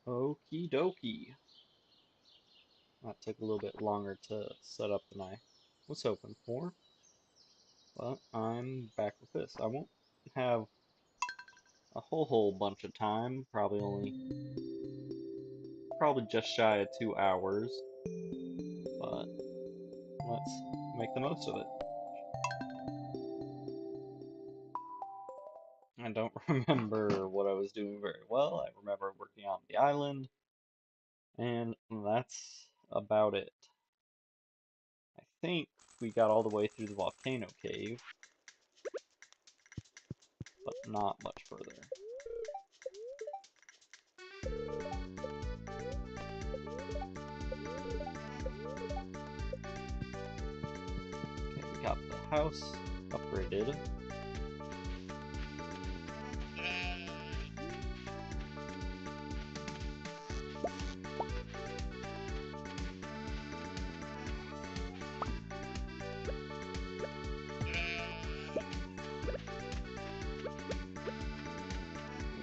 Okie dokie. That took a little bit longer to set up than I was hoping for, but I'm back with this. I won't have a whole bunch of time, probably just shy of 2 hours, but let's make the most of it. I don't remember what I was doing very well. I remember working on the island, and that's about it. I think we got all the way through the volcano cave, but not much further. Okay, we got the house upgraded.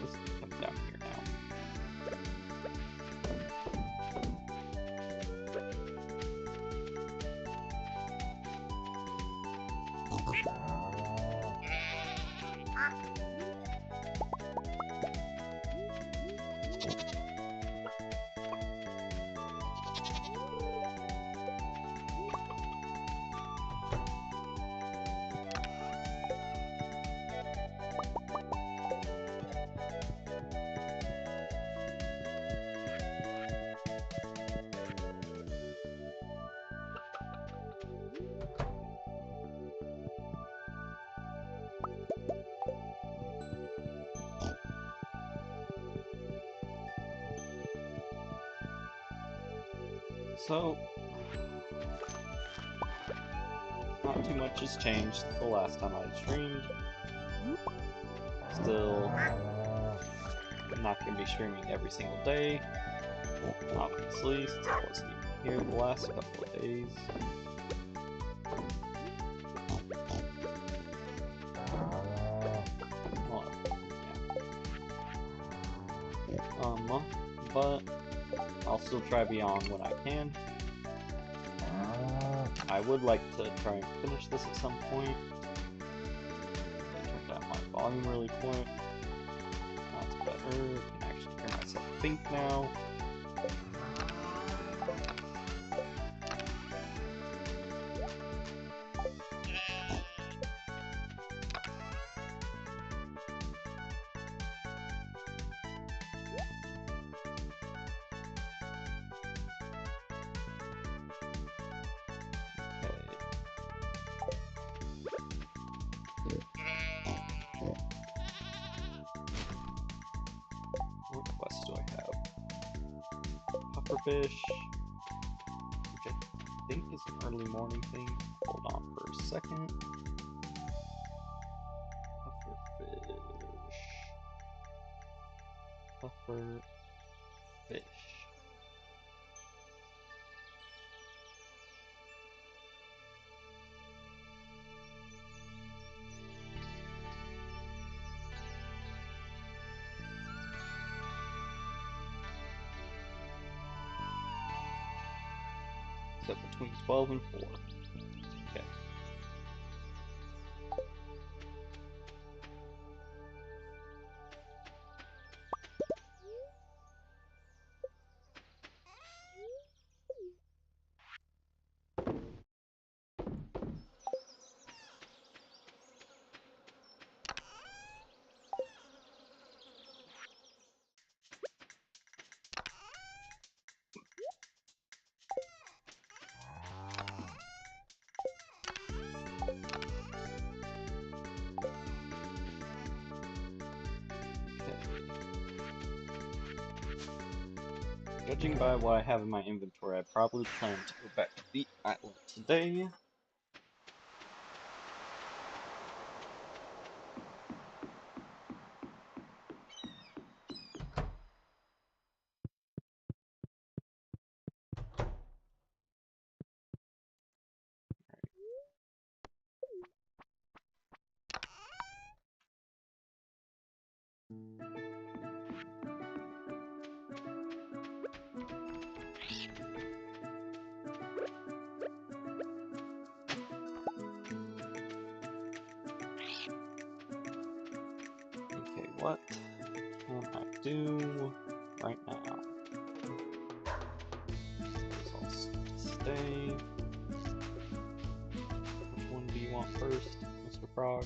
Let's come down here now. So, not too much has changed the last time I streamed. Still not going to be streaming every single day, obviously, since I wasn't even here the last couple of days. Well, yeah. But I'll still try to be on when I can. I would like to try and finish this at some point. Turn down my volume really quick. That's better. I can actually hear myself think now. What quest do I have? Pufferfish, which I think is an early morning thing. Hold on for a second. Pufferfish. Pufferfish. So between 12 and 4. Okay. Judging by what I have in my inventory, I probably plan to go back to the island today. What can I do right now? Those all stay. Which one do you want first, Mr. Frog?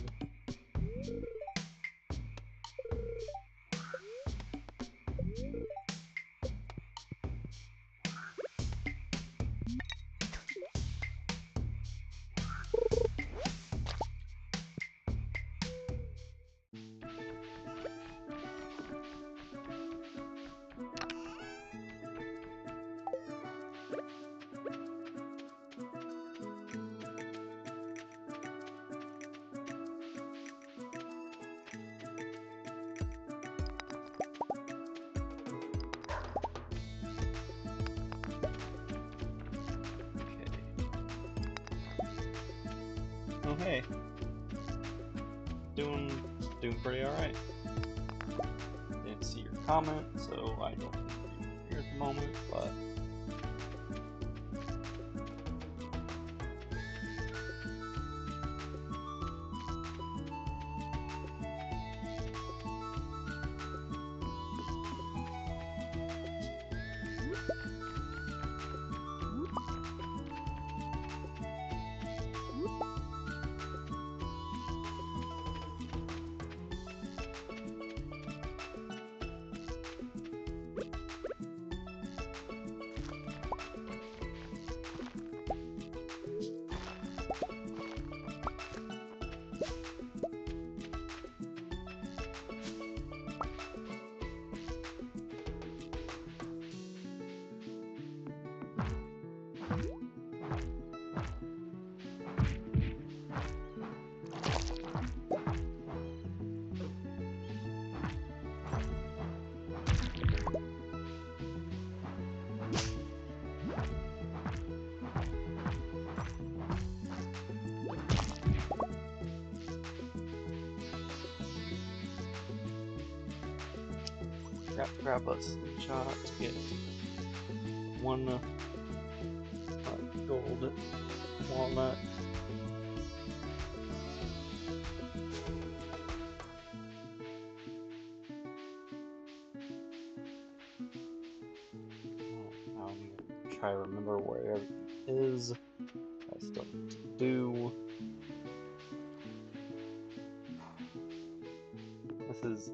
Oh hey, doing pretty alright. Didn't see your comment, so I don't think you're here at the moment, but grab a slingshot to get one gold walnut. Now I'm gonna try to remember where everything is. I still need to do. This is.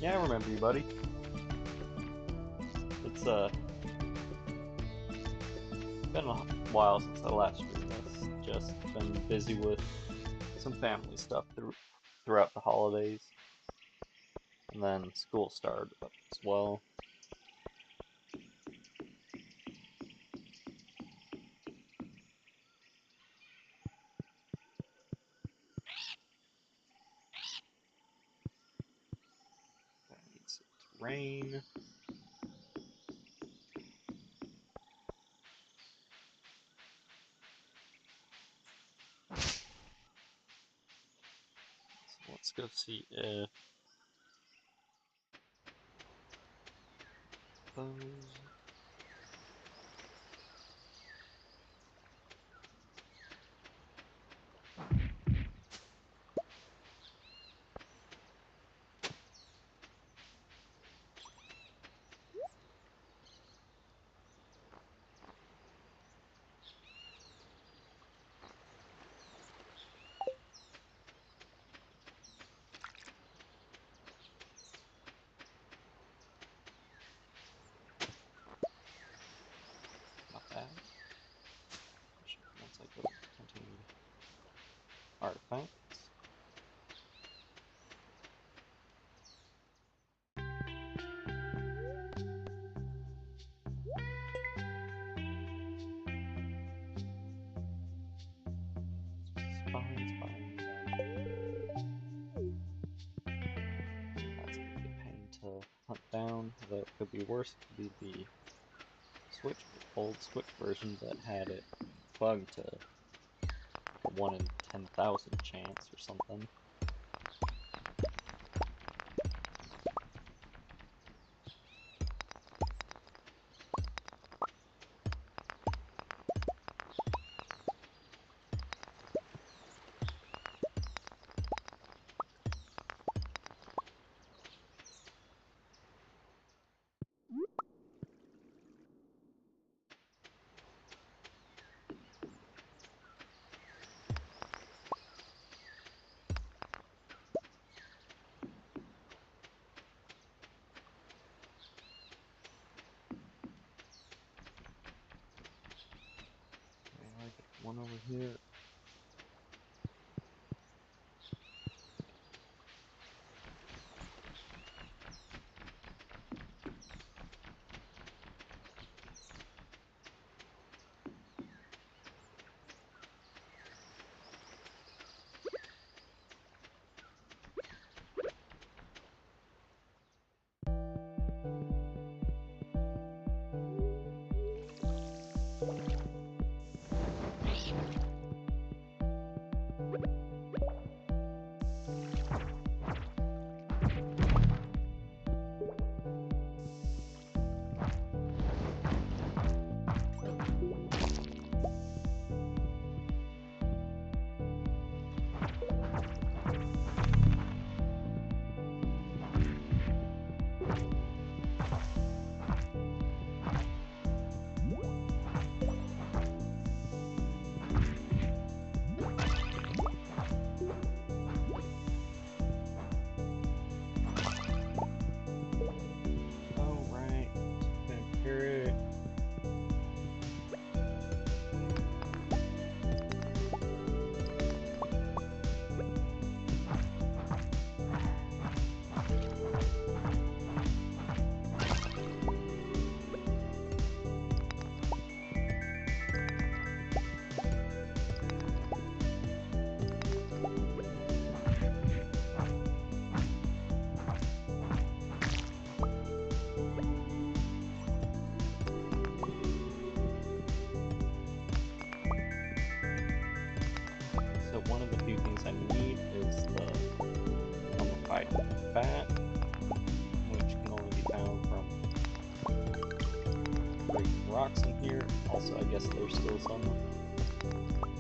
Yeah, I remember you, buddy. It's been a while since I last streamed this. Just been busy with some family stuff throughout the holidays. And then school started up as well. That needs it to rain. So let's go see if those. Not bad. Once I go hunting artifacts. Spines. That's gonna be a pain to hunt down, although it could be worse. It could be the old Switch version that had it bugged to a 1 in 10,000 chance or something. over here. Alright, carrot. So one of the few things I need is the mummified fat, which can only be found from breaking rocks in here. Also, I guess there's still some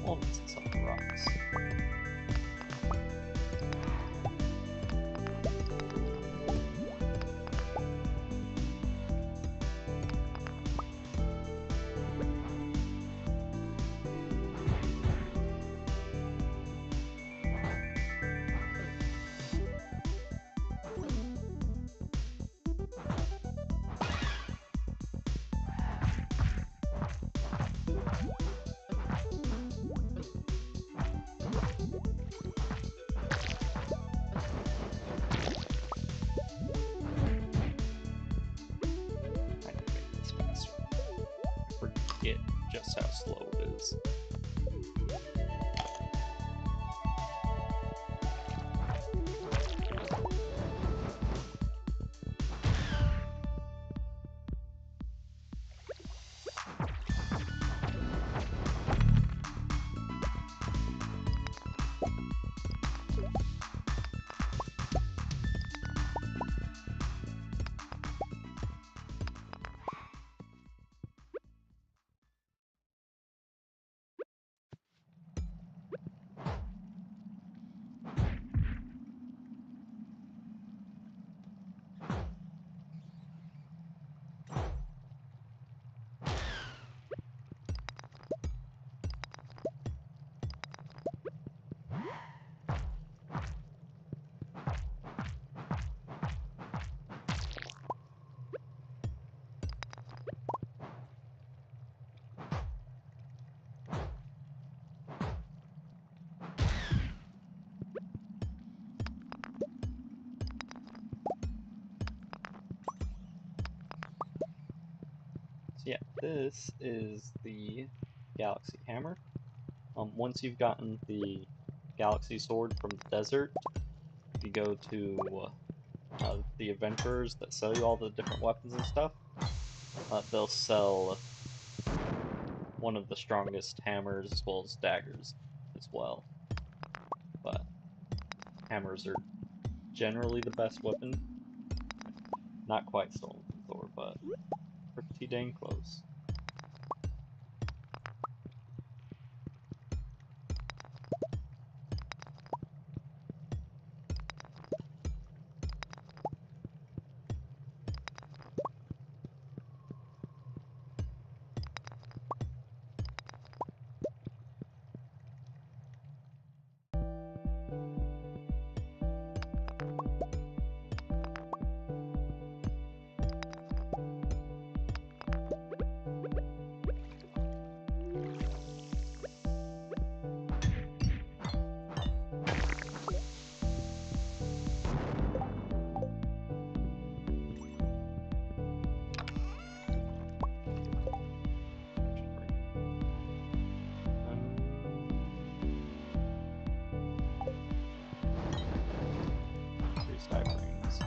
walnuts in some of the rocks. I can make this faster. I forget just how slow it is. So yeah, this is the Galaxy Hammer. Once you've gotten the Galaxy Sword from the desert, you go to the adventurers that sell you all the different weapons and stuff. They'll sell one of the strongest hammers as well as daggers as well. But hammers are generally the best weapon. Not quite stolen from Thor, but pretty dang close. Sky frames.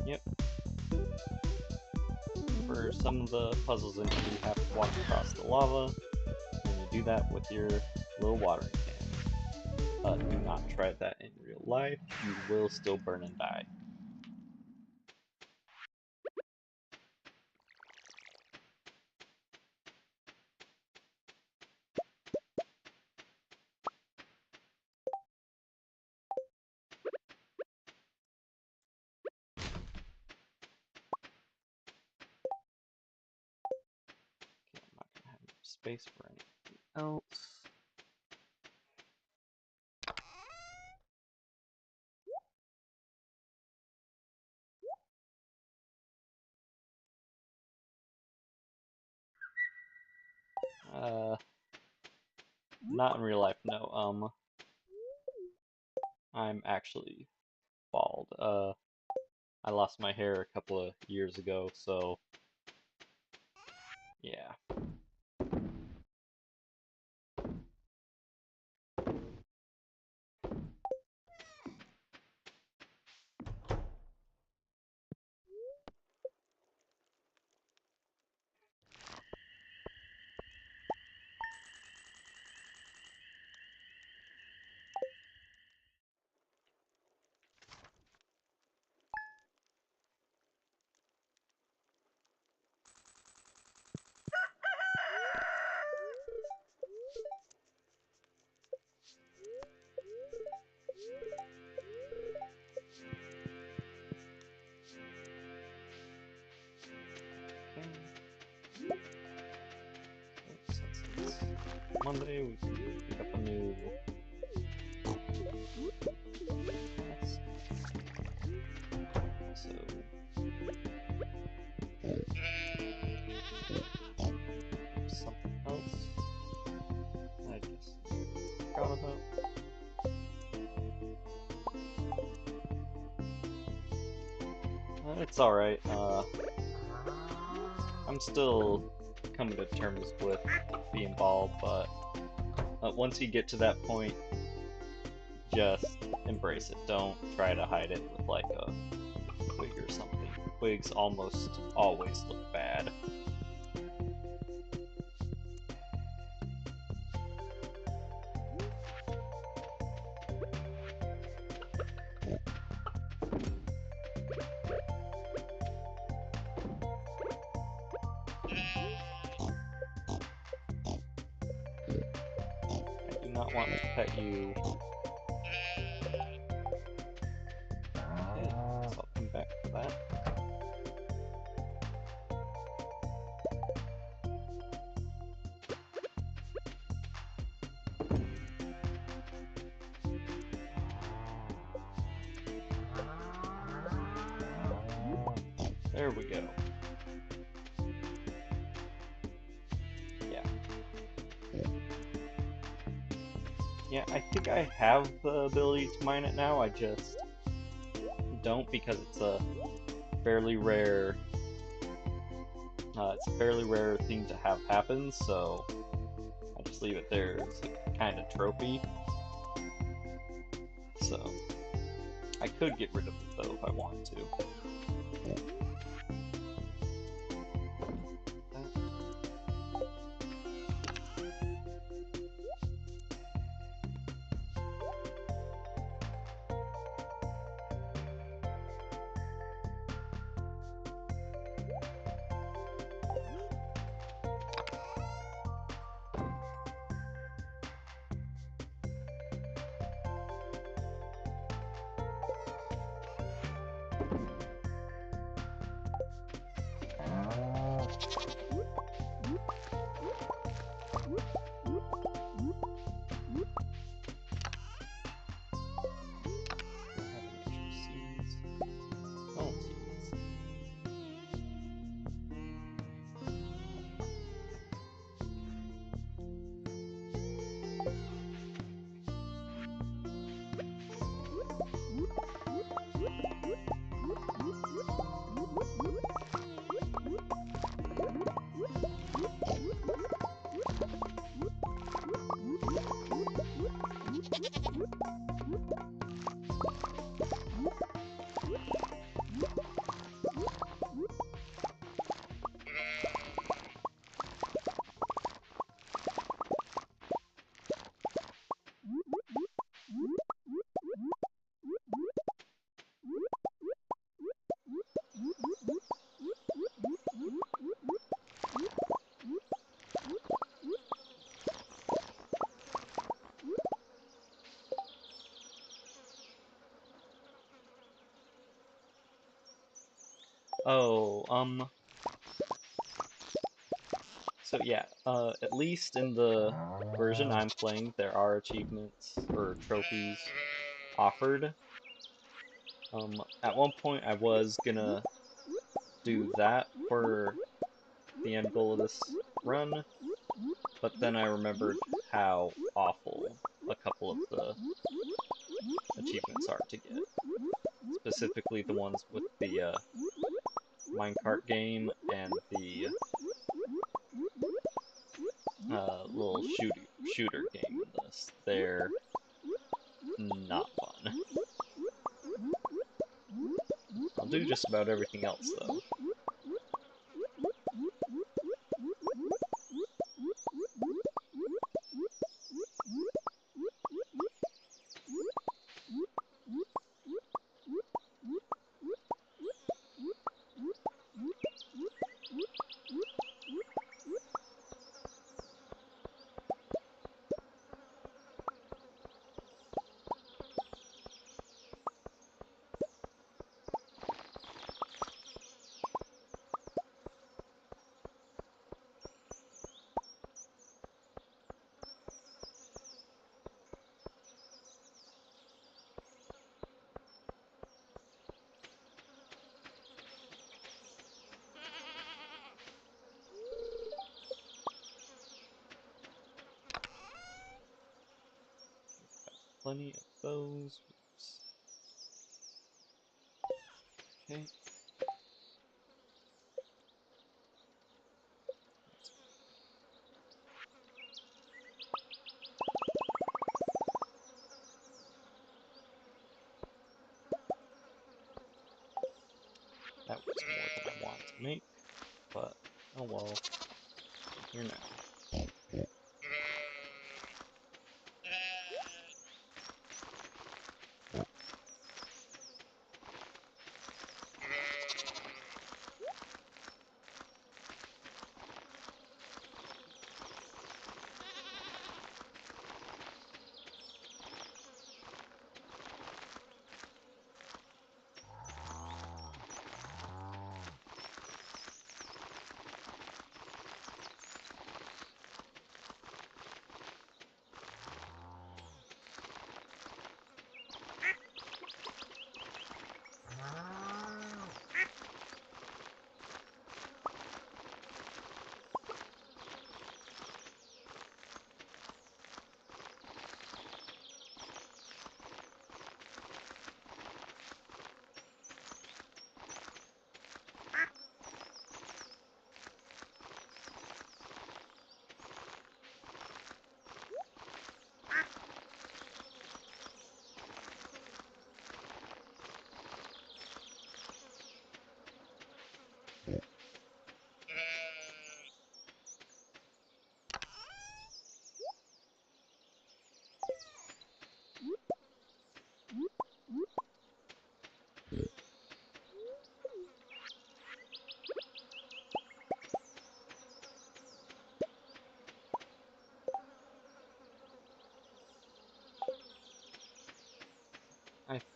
Yep. For some of the puzzles in here, you have to walk across the lava, and you do that with your little watering can. Do not try that in real life. You will still burn and die. Okay, I'm not gonna have enough space for anything else. Not in real life, no. I'm actually bald. I lost my hair a couple of years ago, so yeah. Since it's Monday, we can pick up a new task. So something else I just forgot about. It's alright. I'm still coming to terms with being bald, but once you get to that point, just embrace it. Don't try to hide it with like a wig or something. Wigs almost always look bad. I do not want to pet you. Okay, so I'll come back for that. There we go. Yeah. Yeah, I think I have the ability to mine it now, I just don't because it's a fairly rare thing to have happen, so I just leave it there as a kind of trophy. So I could get rid of it though if I want to. Oh, seeds. Oh, so yeah, at least in the version I'm playing, there are achievements or trophies offered. At one point I was gonna do that for the end goal of this run, but then I remembered how awful a couple of the achievements are to get. Specifically the ones with the minecart game and the little shooter game in this. They're not fun. I'll do just about everything else though. Plenty of those. Oops. Okay. That was more than I wanted to make, but oh well. I'm here now.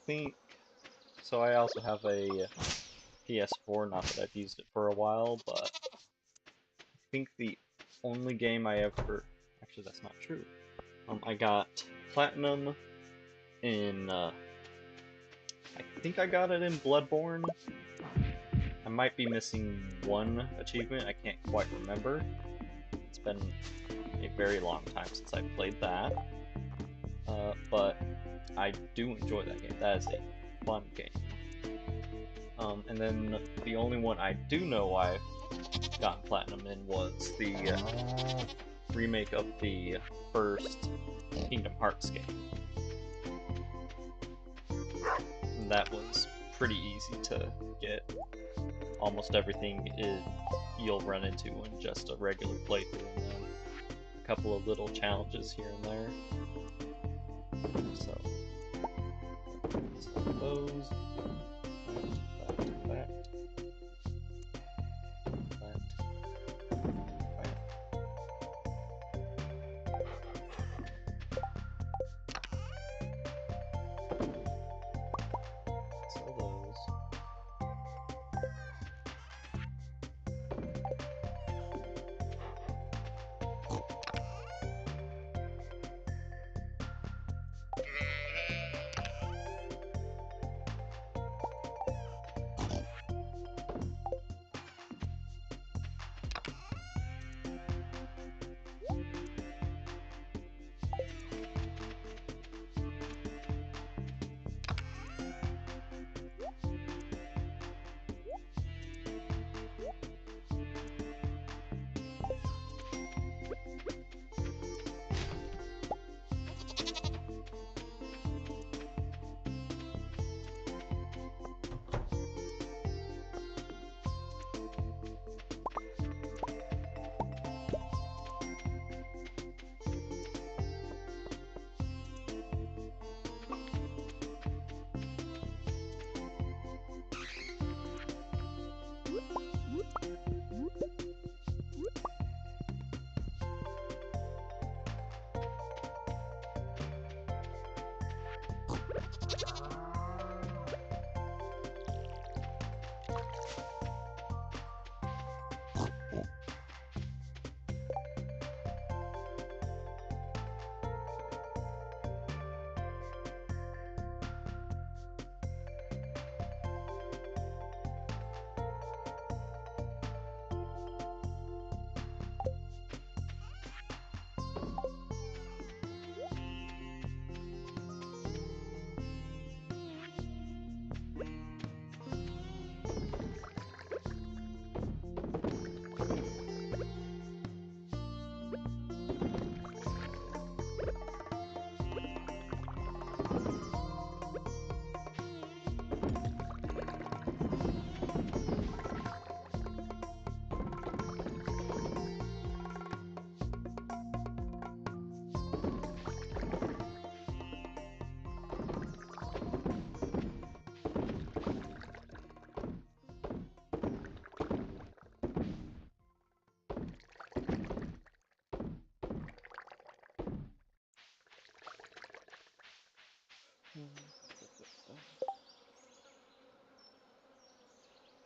think so. I also have a PS4, not that I've used it for a while, but I think the only game I ever actually that's not true. I got platinum in I think I got it in Bloodborne. I might be missing one achievement. I can't quite remember. It's been a very long time since I played that. But I do enjoy that game. That is a fun game. And then the only one I do know I've gotten platinum in was the remake of the first Kingdom Hearts game. And that was pretty easy to get. Almost everything you'll run into in just a regular playthrough, and then a couple of little challenges here and there. So those. That. Sell those.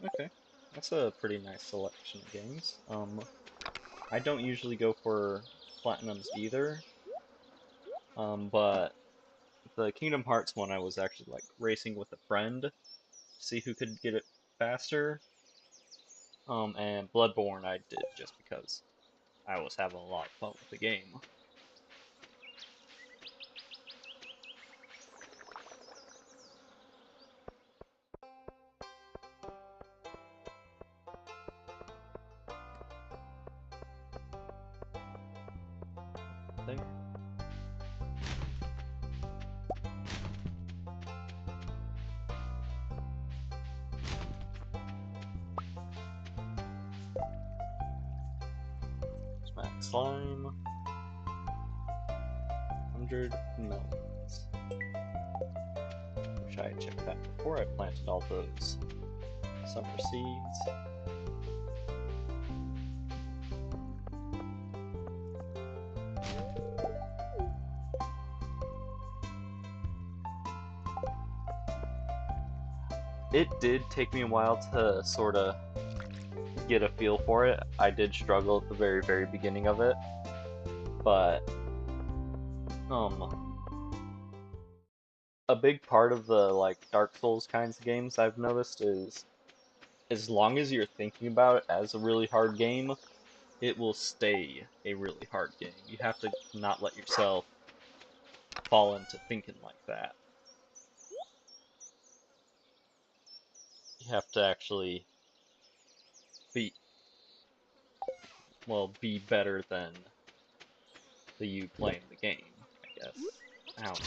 Okay, that's a pretty nice selection of games. I don't usually go for platinums either, but the Kingdom Hearts one I was actually like racing with a friend to see who could get it faster. And Bloodborne I did just because I was having a lot of fun with the game. There. Smack slime. 100 melons. Wish I had checked that before I planted all those summer seeds. It did take me a while to sort of get a feel for it. I did struggle at the very, very beginning of it, but um, a big part of the like Dark Souls kinds of games I've noticed is as long as you're thinking about it as a really hard game, it will stay a really hard game. You have to not let yourself fall into thinking like that. You have to actually be, well, be better than the you playing the game, I guess. I don't know.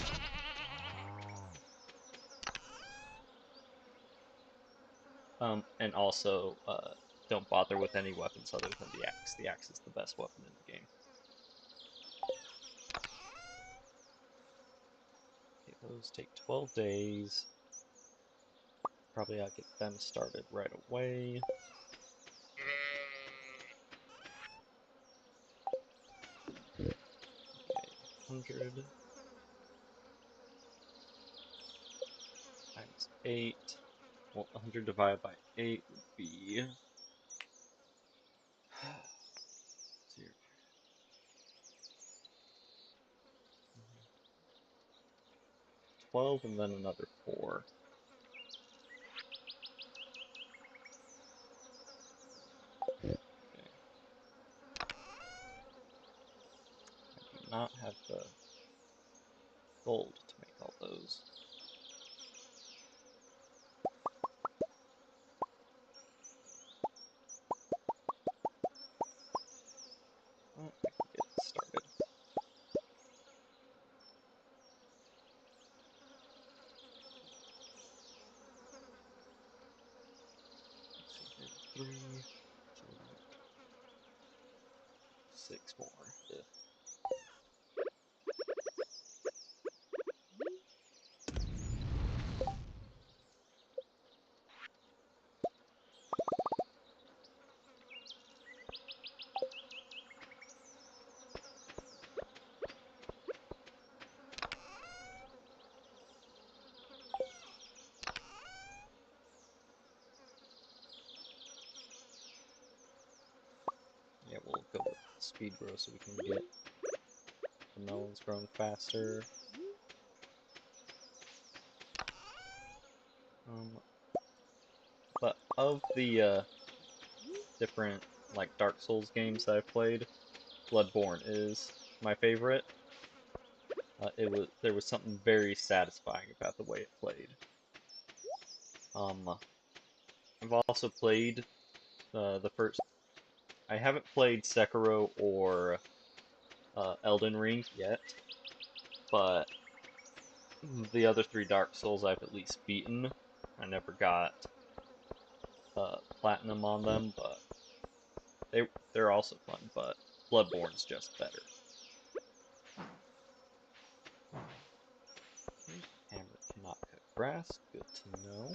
And also, don't bother with any weapons other than the axe. The axe is the best weapon in the game. Okay, those take 12 days. Probably I'll get them started right away. Okay, 100 times 8. Well, 100 divided by 8 would be 0. 12 and then another 4. Okay. I do not have the gold to make all those. Well, I can get it started. Let's see here. 3, 2, 6 more. Ugh. Yeah, we'll go with speed grow so we can get the melons growing faster. But of the different like Dark Souls games that I've played, Bloodborne is my favorite. There was something very satisfying about the way it played. I've also played the first. I haven't played Sekiro or Elden Ring yet, but the other 3 Dark Souls I've at least beaten. I never got platinum on them, but they're also fun. But Bloodborne's just better. Okay, hammer cannot cut grass. Good to know.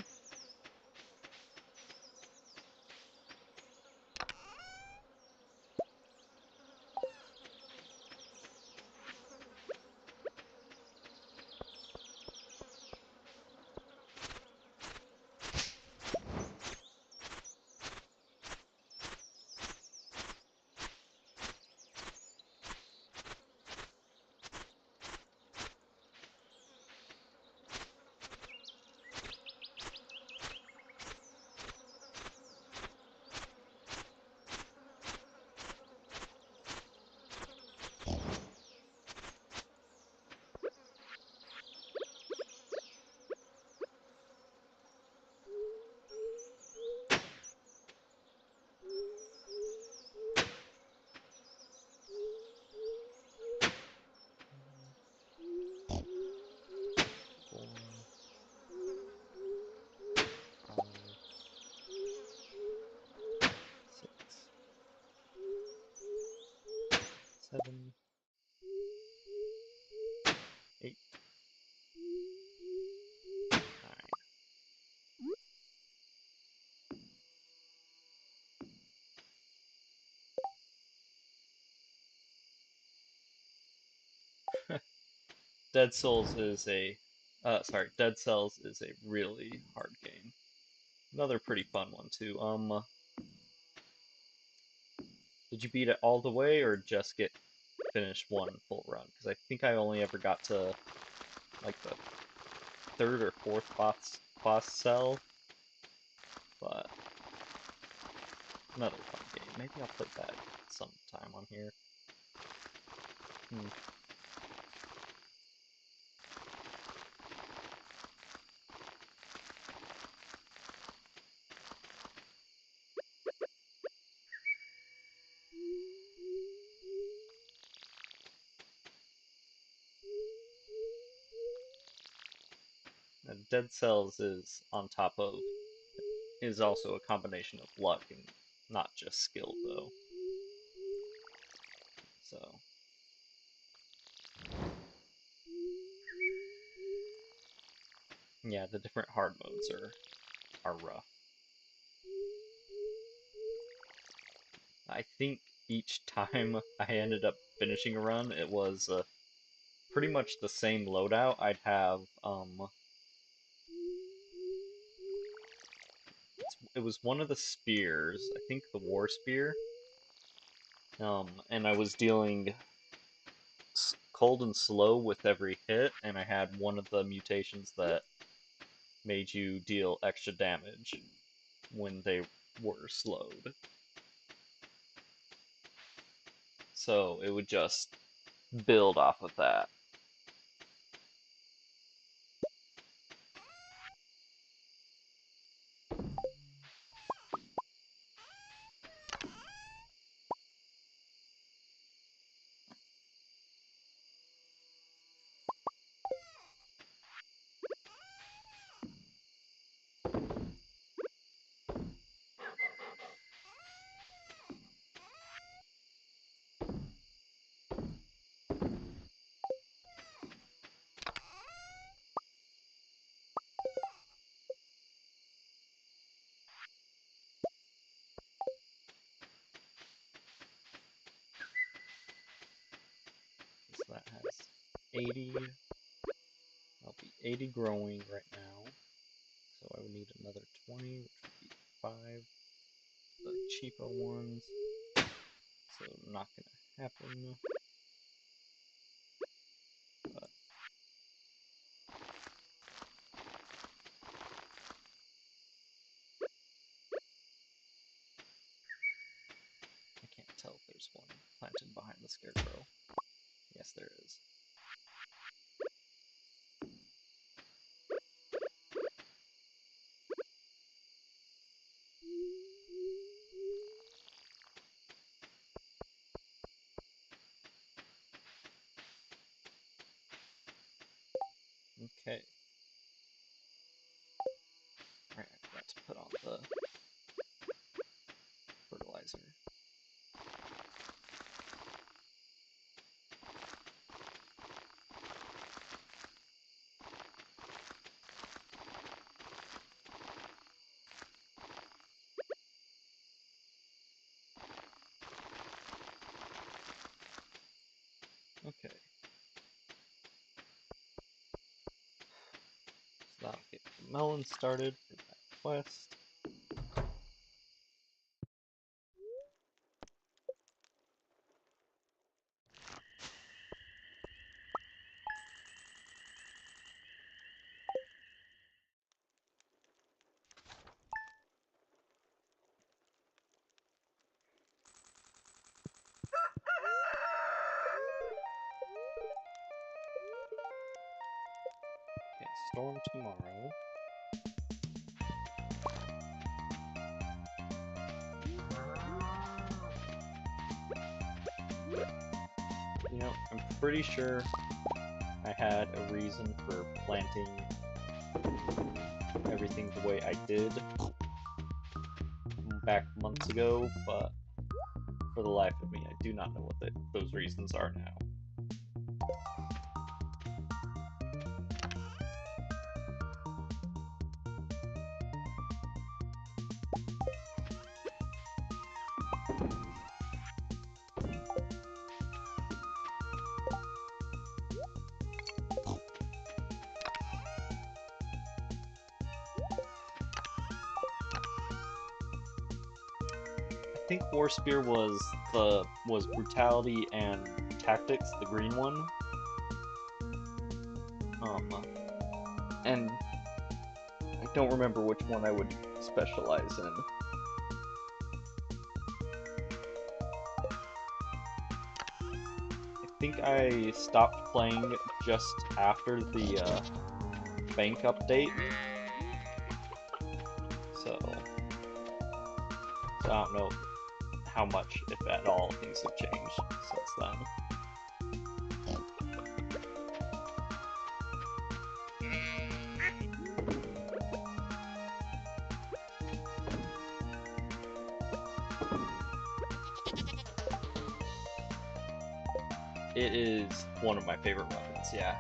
Four, 5, 6, 7, 8, 9. Dead Cells is a really hard game. Another pretty fun one too. Did you beat it all the way or just get finished one full run? Because I think I only ever got to like the third or fourth boss cell, but another fun game. Maybe I'll play that sometime on here. Hmm. Dead Cells is on top of is also a combination of luck and not just skill though. So yeah, the different hard modes are rough. I think each time I ended up finishing a run, it was pretty much the same loadout. I'd have it was one of the spears, I think the war spear. And I was dealing cold and slow with every hit, and I had one of the mutations that made you deal extra damage when they were slowed. So it would just build off of that. So that has 80. I'll be 80 growing right now. So I would need another 20, which would be 5. The cheapo ones. So not gonna happen. But I can't tell if there's one planted behind the scarecrow. Yes, there is. Okay. Alright, I forgot to put on the fertilizer. Okay. So that'll get the melon started for that quest. Okay, storm tomorrow. You know, I'm pretty sure I had a reason for planting everything the way I did back months ago, but for the life of me, I do not know what those reasons are now. think War Spear was brutality and tactics, the green one. And I don't remember which one I would specialize in. I think I stopped playing just after the bank update. So I don't know how much, if at all, things have changed since then. It is one of my favorite weapons, yeah.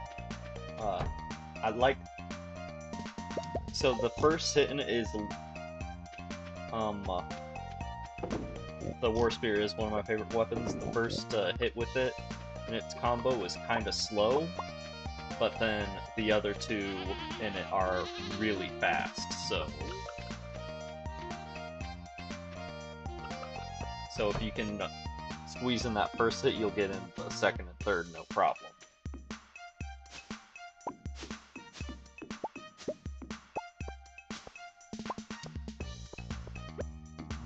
I like... So the first hit is... the War Spear is one of my favorite weapons. The first hit with it and its combo is kind of slow, but then the other two in it are really fast, so if you can squeeze in that first hit, you'll get in the second and third, no problem.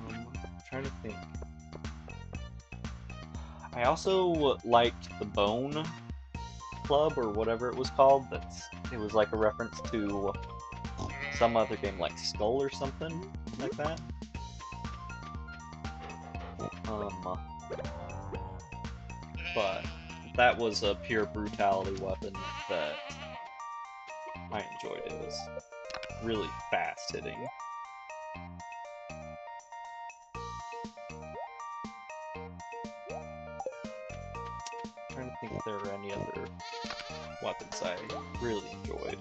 I'm trying to think. I also liked the Bone Club, or whatever it was called. It was like a reference to some other game, like Skull or something like that. But that was a pure brutality weapon that I enjoyed. It was really fast hitting. I'm trying to think if there were any other weapons I really enjoyed.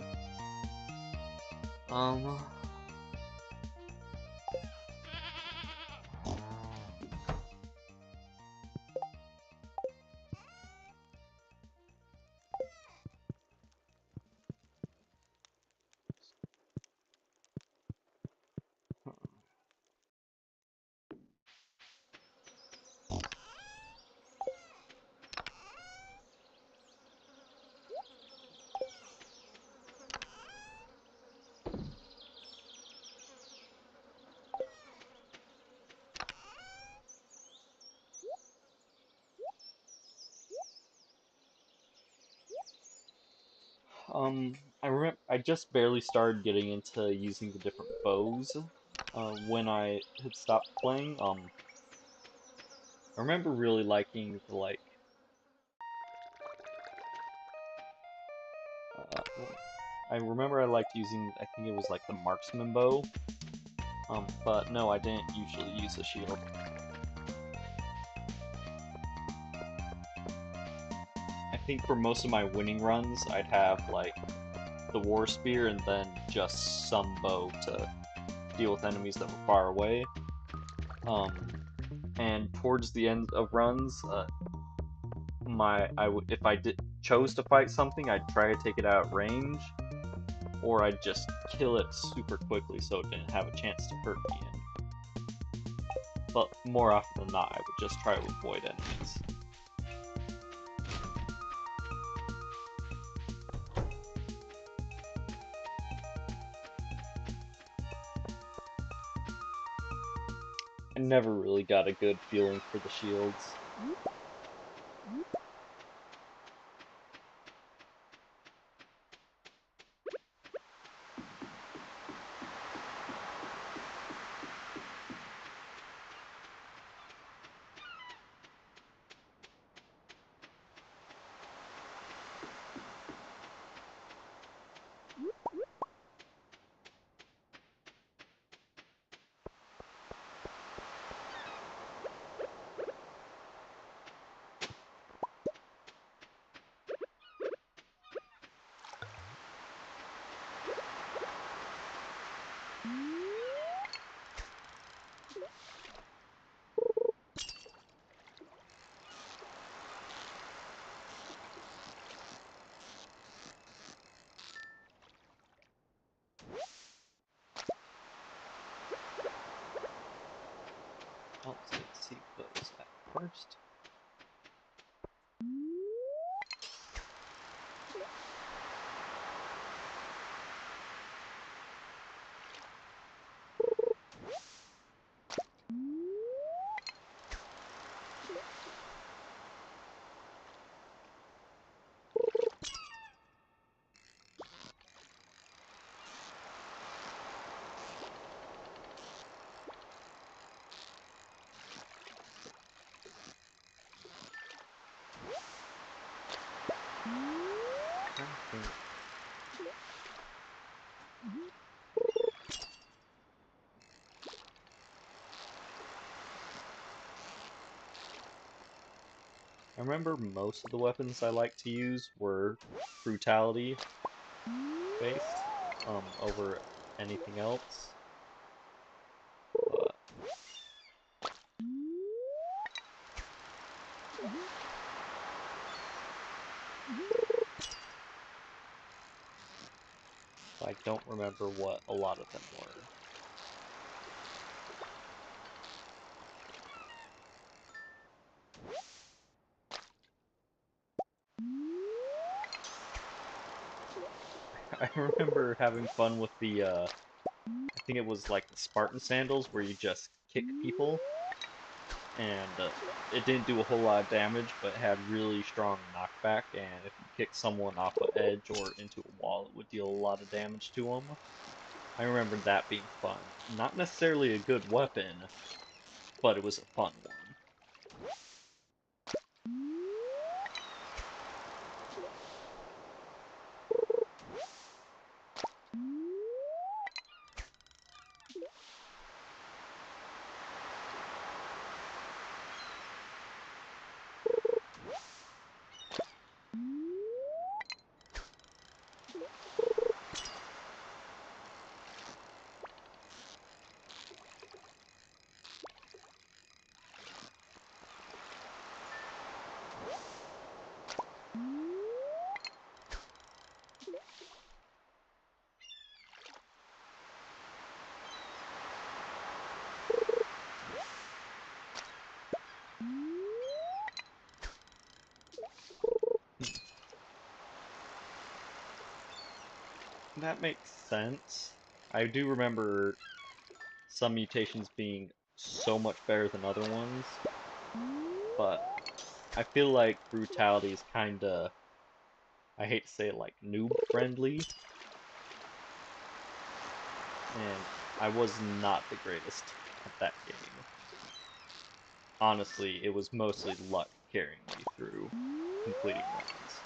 I just barely started getting into using the different bows when I had stopped playing. I remember really liking the I remember I liked using, I think it was like the marksman bow. But no, I didn't usually use a shield. I think for most of my winning runs, I'd have like the War Spear and then just some bow to deal with enemies that were far away. And towards the end of runs, if I chose to fight something, I'd try to take it out at range, or I'd just kill it super quickly so it didn't have a chance to hurt me in. But more often than not, I would just try to avoid enemies. I never really got a good feeling for the shields. Oh, see those at first. I think I remember most of the weapons I like to use were brutality based, over anything else. But I don't remember what a lot of them were. I remember having fun with the I think it was like the Spartan sandals where you just kick people and it didn't do a whole lot of damage but had really strong knockback, and if you kicked someone off an edge or into a wall it would deal a lot of damage to them. I remember that being fun. Not necessarily a good weapon, but it was a fun one. That makes sense. I do remember some mutations being so much better than other ones, but I feel like brutality is kinda, I hate to say it, like noob friendly, and I was not the greatest at that game. Honestly, it was mostly luck carrying me through completing runs.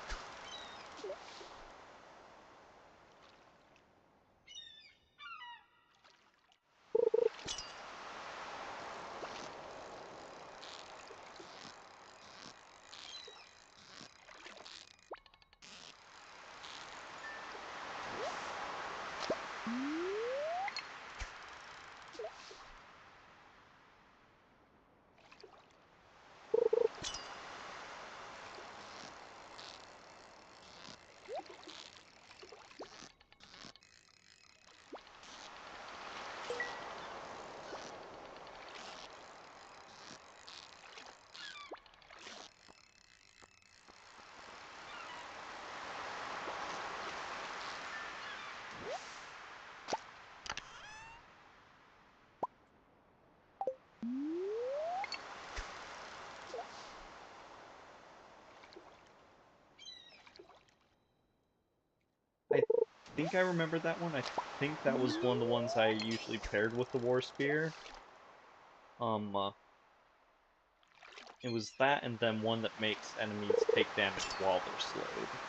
I think I remember that one. I think that was one of the ones I usually paired with the War Spear. Um, uh, it was that and then one that makes enemies take damage while they're slowed.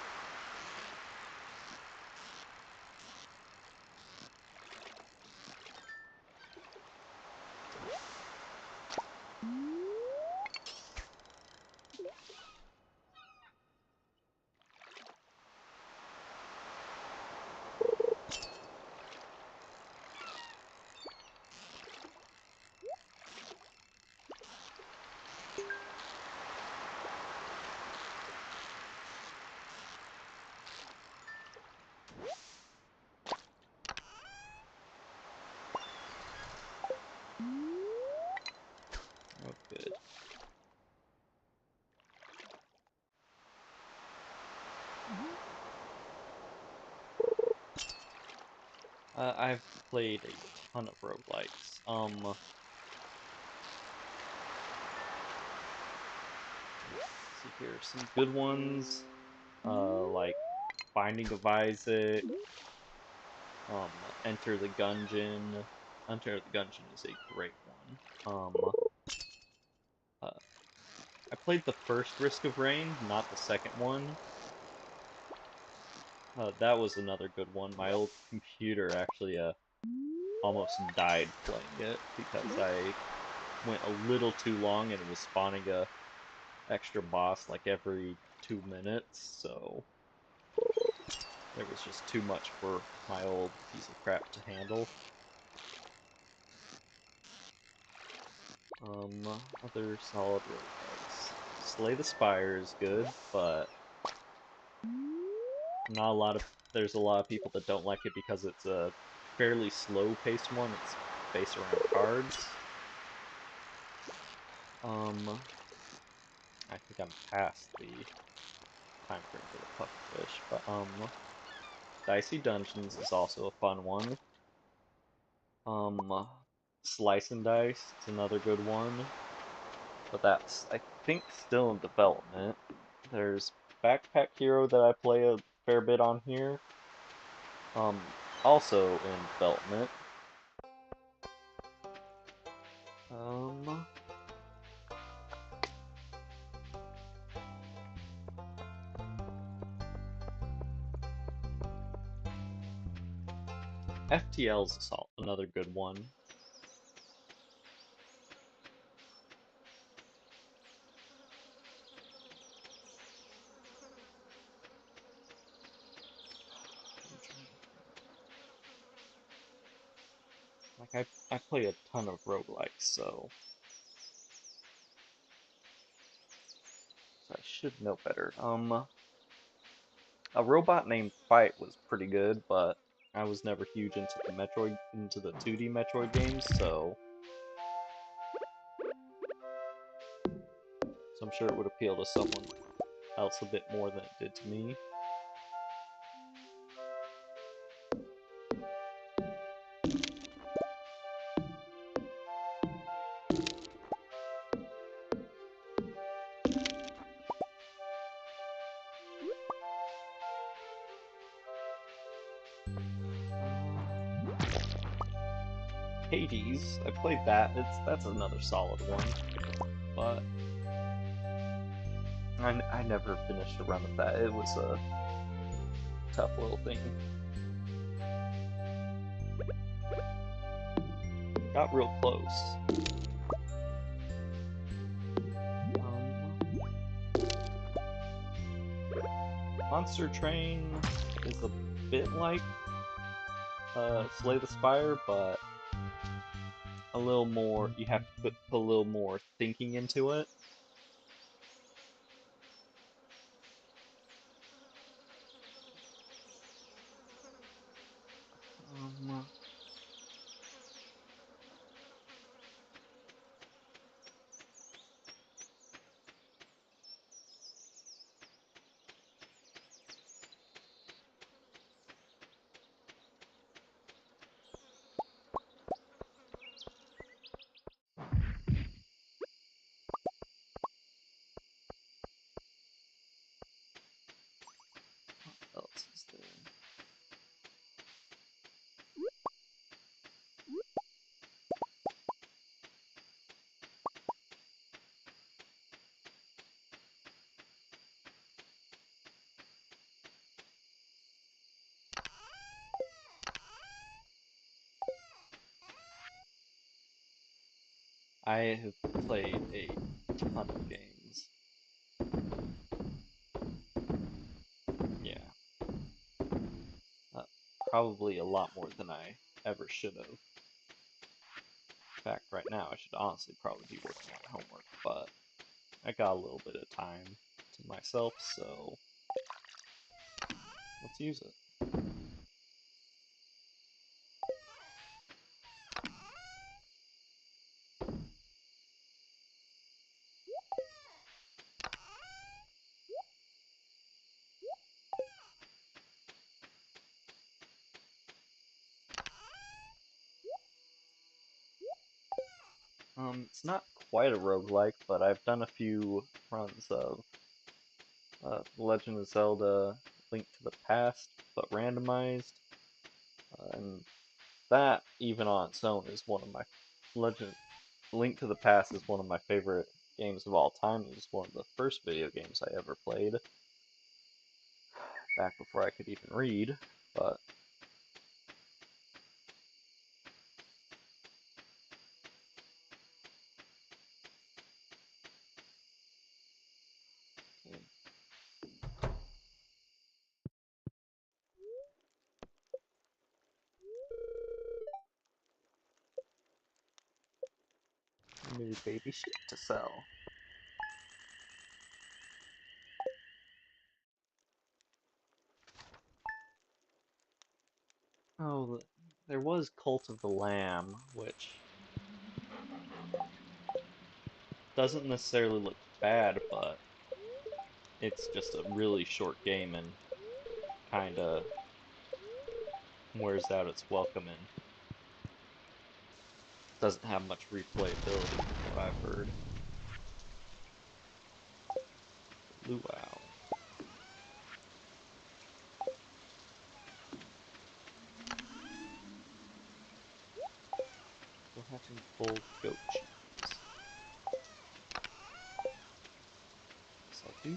good. I've played a ton of roguelikes. See here, some good ones. Like Binding of Isaac, um, Enter the Gungeon. Enter the Gungeon is a great one. Uh, I played the first Risk of Rain, not the second one. That was another good one. My old computer actually almost died playing it because I went a little too long and it was spawning a extra boss like every 2 minutes, so there was just too much for my old piece of crap to handle. Other solid roguelikes. Slay the Spire is good, but not a lot of there's a lot of people that don't like it because it's a fairly slow-paced one. It's based around cards. I think I'm past the time frame for the pufferfish, but Dicey Dungeons is also a fun one. Slice and Dice, it's another good one, but that's I think still in development. There's Backpack Hero that I play a fair bit on here. Also in development. Um, FTL's Assault, another good one. I'm trying to think. Like I play a ton of roguelikes, so I should know better. A Robot Named Fight was pretty good, but I was never huge into the 2D Metroid games, so I'm sure it would appeal to someone else a bit more than it did to me. Hades, I played that. That's another solid one, but I never finished a run of that. It was a tough little thing. Got real close. Monster Train is a bit like Slay the Spire, but a little more. You have to put a little more thinking into it. Um, what else is there? I have played a ton of games. Yeah, uh, probably a lot more than I ever should have. In fact, right now I should honestly probably be working on my homework, but I got a little bit of time to myself, so let's use it. It's not quite a roguelike, but I've done a few runs of Legend of Zelda Link to the Past, but randomized. And that, even on its own, is one of my Legend Link to the Past is one of my favorite games of all time. It was one of the first video games I ever played, back before I could even read. But new baby sheep to sell. Oh, there was Cult of the Lamb, which doesn't necessarily look bad, but it's just a really short game and kinda wears out its welcome and doesn't have much replayability from what I've heard. Luau. Still have some full goat cheese. Yes, I do.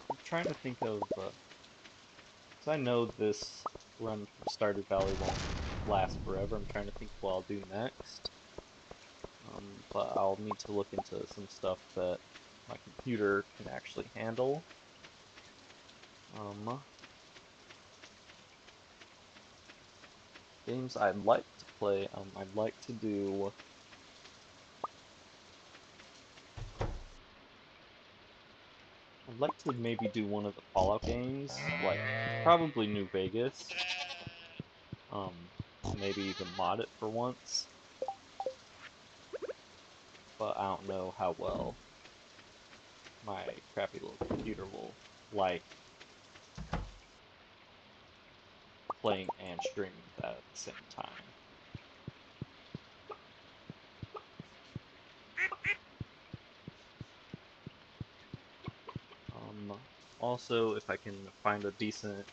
I'm trying to think of, because I know this run through Stardew Valley won't last forever. I'm trying to think what I'll do next. But I'll need to look into some stuff that my computer can actually handle. Um, Games I'd like to play. I'd like to do. I'd like to maybe do one of the Fallout games, like probably New Vegas. Um, Maybe even mod it for once. But I don't know how well my crappy little computer will like playing and streaming that at the same time. Um, Also, if I can find a decent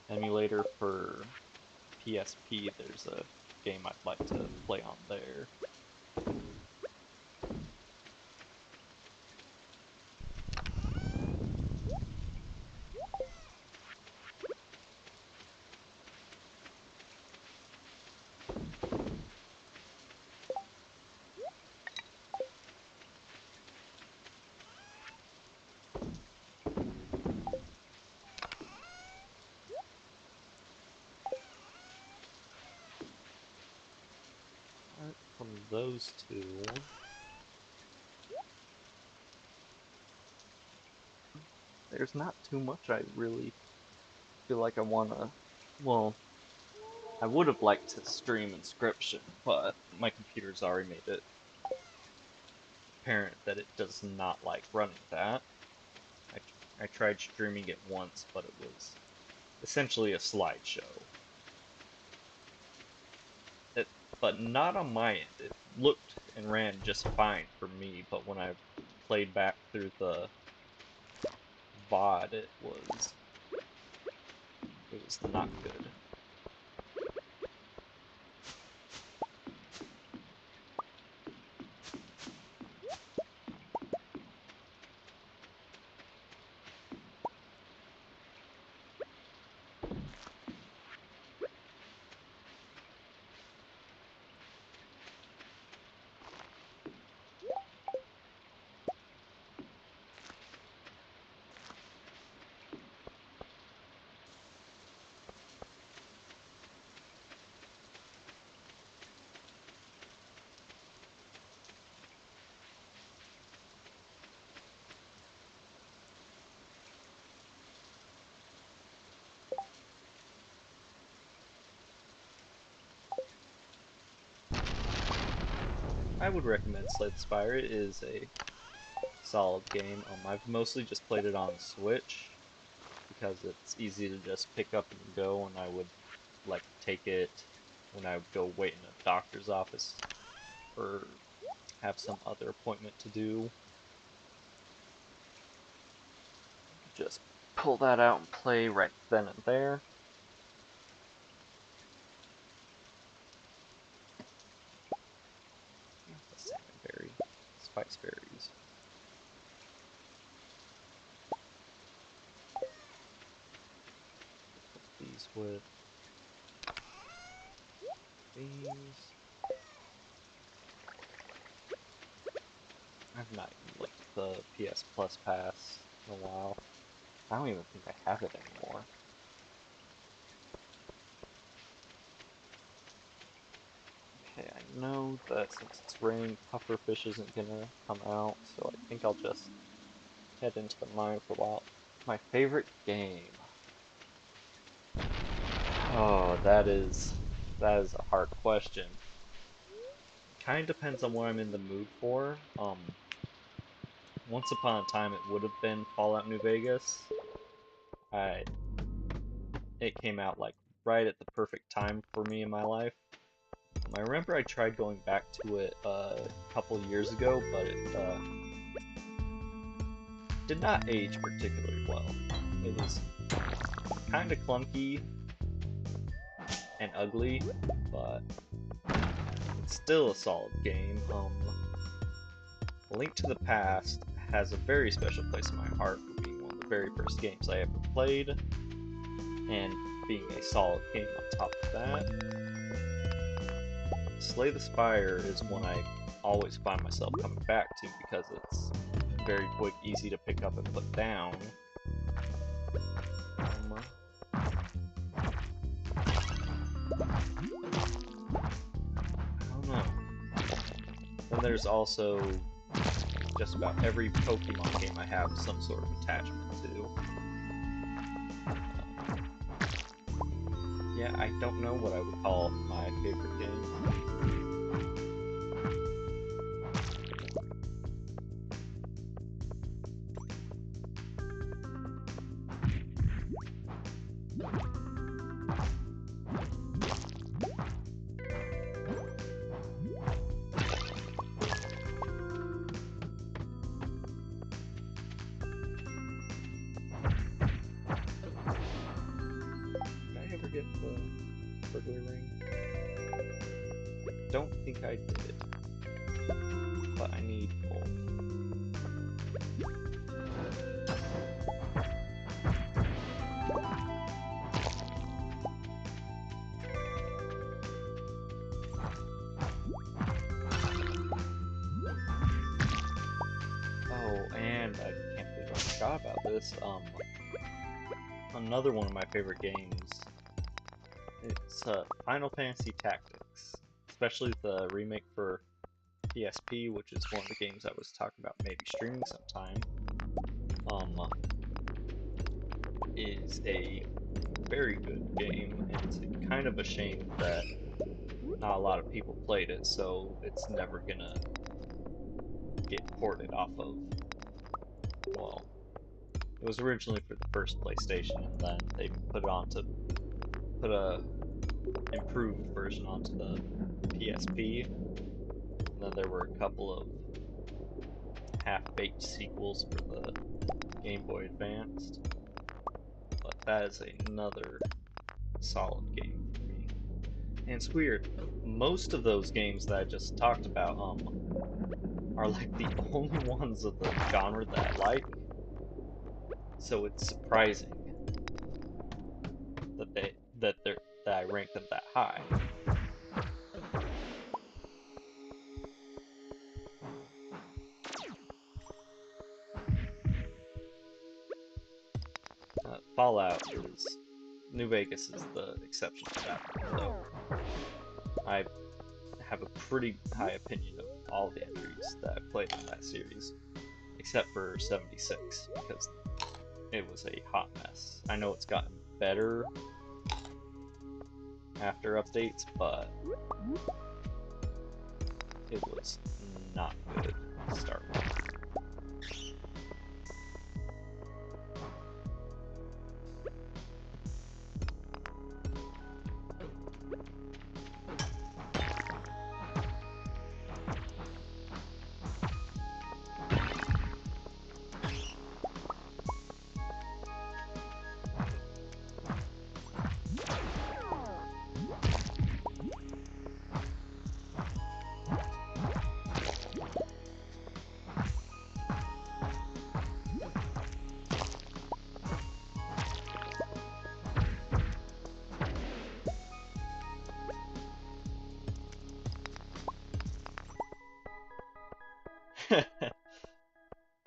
emulator for PSP, there's a game I'd like to play on there. Apart from those two, there's not too much I really feel like I wanna. Well, I would have liked to stream Inscription, but my computer's already made it apparent that it does not like running that. I, I tried streaming it once, but it was essentially a slideshow. It, but not on my end. It looked and ran just fine for me, but when I played back through the VOD, it was not good. I would recommend Slay the Spire. It is a solid game. I've mostly just played it on Switch because it's easy to just pick up and go, and I would like take it when I would go wait in a doctor's office or have some other appointment to do. Just pull that out and play right then and there. The salmon berry, spice berries. Put these with these. I've not even looked at the PS Plus Pass in a while. I don't even think I have it anymore. Okay, I know that since it's raining, pufferfish isn't gonna come out, so I think I'll just head into the mine for a while. My favorite game. Oh, that is a hard question. Kind of depends on what I'm in the mood for. Once upon a time, it would have been Fallout New Vegas. I It came out like right at the perfect time for me in my life. I remember I tried going back to it a couple years ago, but it did not age particularly well. It was kind of clunky and ugly, but it's still a solid game. Link to the Past has a very special place in my heart for being one of the very first games I ever played, and being a solid game on top of that. Slay the Spire is one I always find myself coming back to because it's very quick, easy to pick up and put down. I don't know. Then there's also just about every Pokemon game I have some sort of attachment to. Yeah, I don't know what I would call my favorite game. Did I ever get the burglar ring? I don't think I did. But I need gold. Oh, and I can't believe I forgot about this. Another one of my favorite games. It's Final Fantasy Tactics, especially the remake for PSP, which is one of the games I was talking about maybe streaming sometime. Is a very good game, and it's kind of a shame that not a lot of people played it, so it's never gonna get ported off of. Well, it was originally for the first PlayStation, and then they put a improved version onto the PSP, and then there were a couple of half-baked sequels for the Game Boy Advanced. But that is another solid game for me. And it's weird, most of those games that I just talked about are like the only ones of the genre that I like. So it's surprising that I rank them that high. Fallout is New Vegas is the exception to that, though. I have a pretty high opinion of all the entries that I played in that series, except for 76, because it was a hot mess. I know it's gotten better after updates, but it was not good to start with.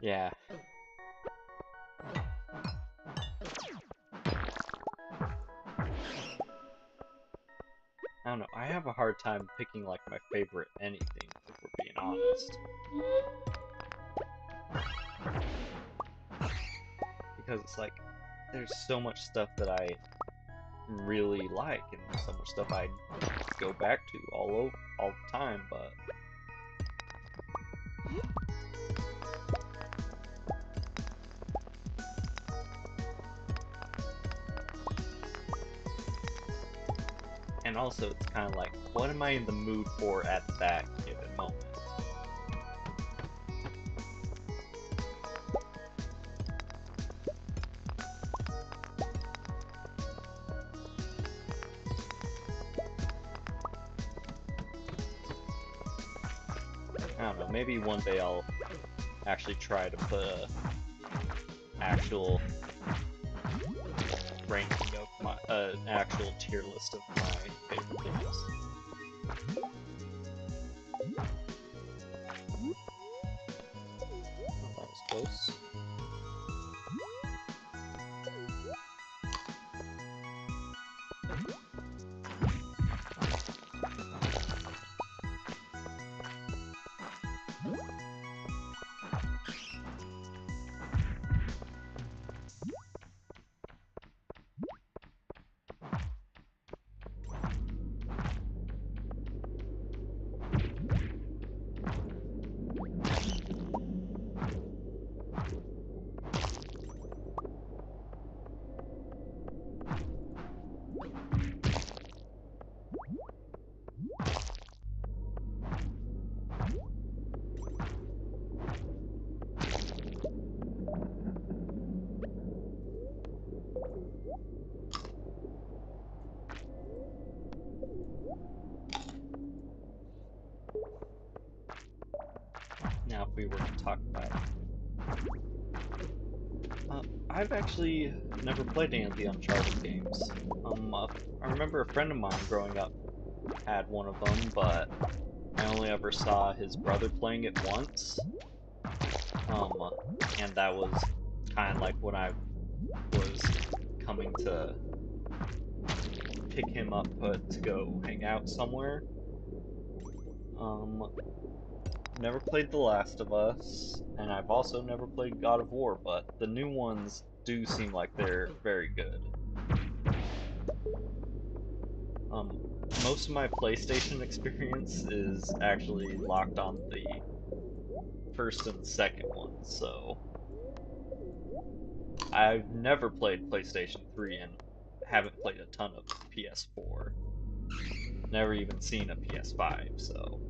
Yeah. I don't know. I have a hard time picking like my favorite anything, if we're being honest. Because it's like there's so much stuff that I really like and so much stuff I go back to all the time, but and also it's kind of like, what am I in the mood for at that given moment? I don't know, maybe one day I'll actually try to put a actual ranking of my actual tier list of my favorite games. Oh, that was close. Now, if we were to talk about, I've actually never played any of the Uncharted games. I remember a friend of mine growing up had one of them, but I only ever saw his brother playing it once. And that was kind of like when I was coming to pick him up to go hang out somewhere. Never played The Last of Us, and I've also never played God of War, but the new ones do seem like they're very good. Most of my PlayStation experience is actually locked on the first and second ones, so I've never played PlayStation 3 and haven't played a ton of PS4. Never even seen a PS5, so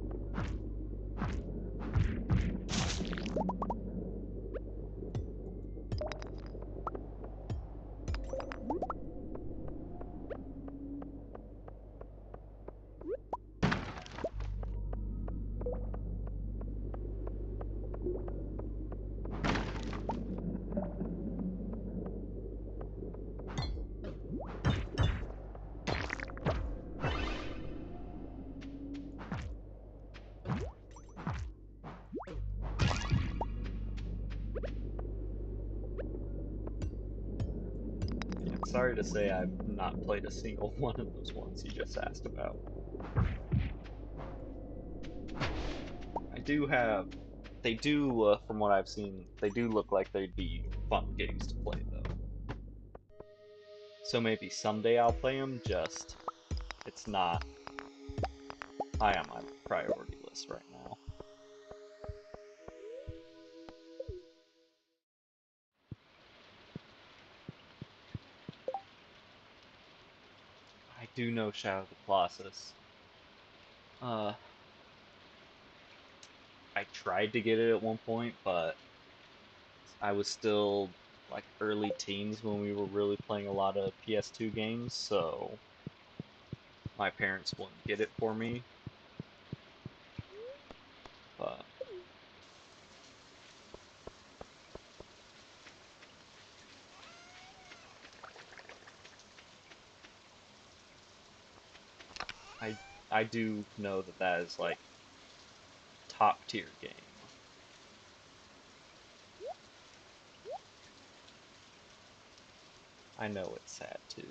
yeah, sorry to say I've not played a single one of those ones you just asked about. I do have, they do, from what I've seen, they do look like they'd be fun games to play though. So maybe someday I'll play them, just it's not high on my priority list. useless right now. I do know Shadow of the Colossus. Uh, I tried to get it at one point, but I was still like early teens when we were really playing a lot of PS2 games, so my parents wouldn't get it for me. But I I do know that that is like top tier game. I know it's sad too.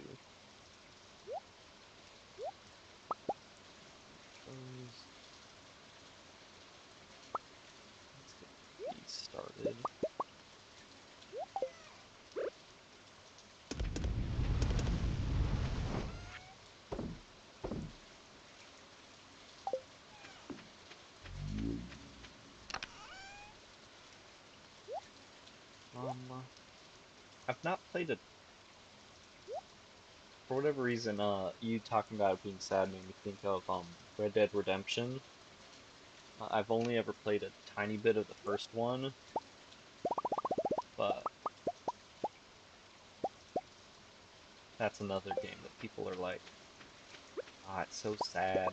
Those. Let's get these started. I've not played it for whatever reason. You talking about it being sad made me think of Red Dead Redemption. I've only ever played a tiny bit of the first one, but that's another game that people are like, ah, it's so sad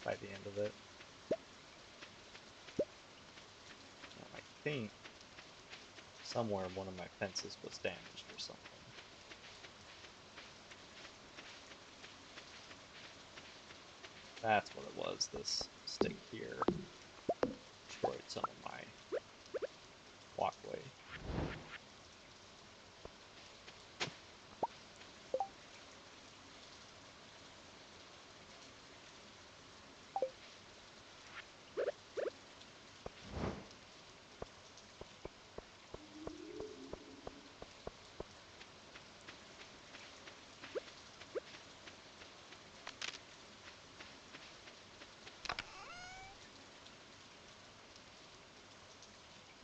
by the end of it. And I think somewhere one of my fences was damaged or something. That's what it was. This stick here destroyed some of my walkway.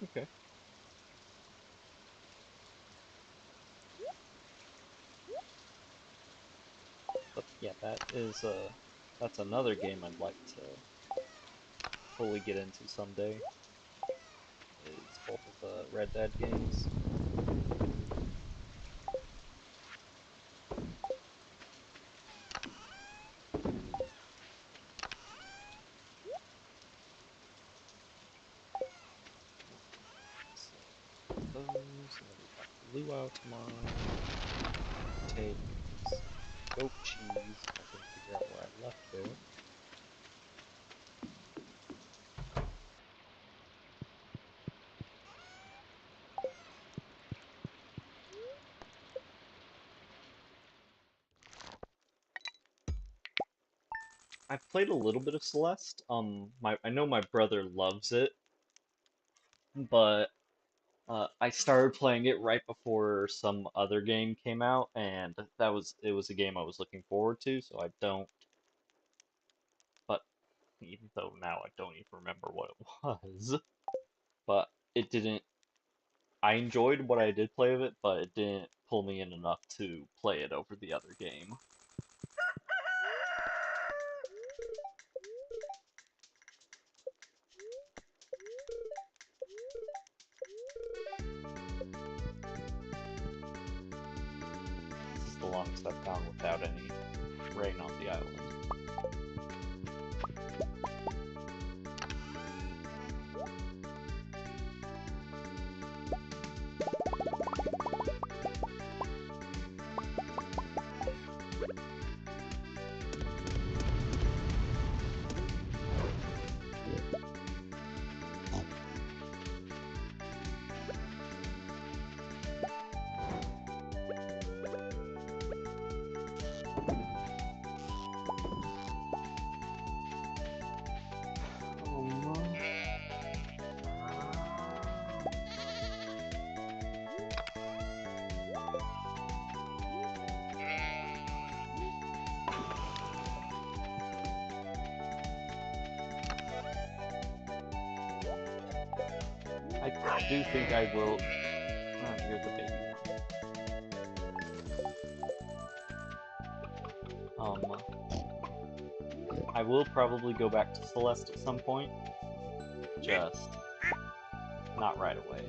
Okay. But yeah, that's another game I'd like to fully get into someday. Is both of the Red Dead games. So those, and then we have luau tomorrow. Take some goat cheese. If I can figure out where I left it. I've played a little bit of Celeste. I know my brother loves it, but I started playing it right before some other game came out, and it was a game I was looking forward to, so I don't. But even though now I don't even remember what it was, but it didn't. I enjoyed what I did play of it, but it didn't pull me in enough to play it over the other game. This is the longest I've gone without any rain on the island. I do think I will. You're the baby one. I will probably go back to Celeste at some point. Just not right away.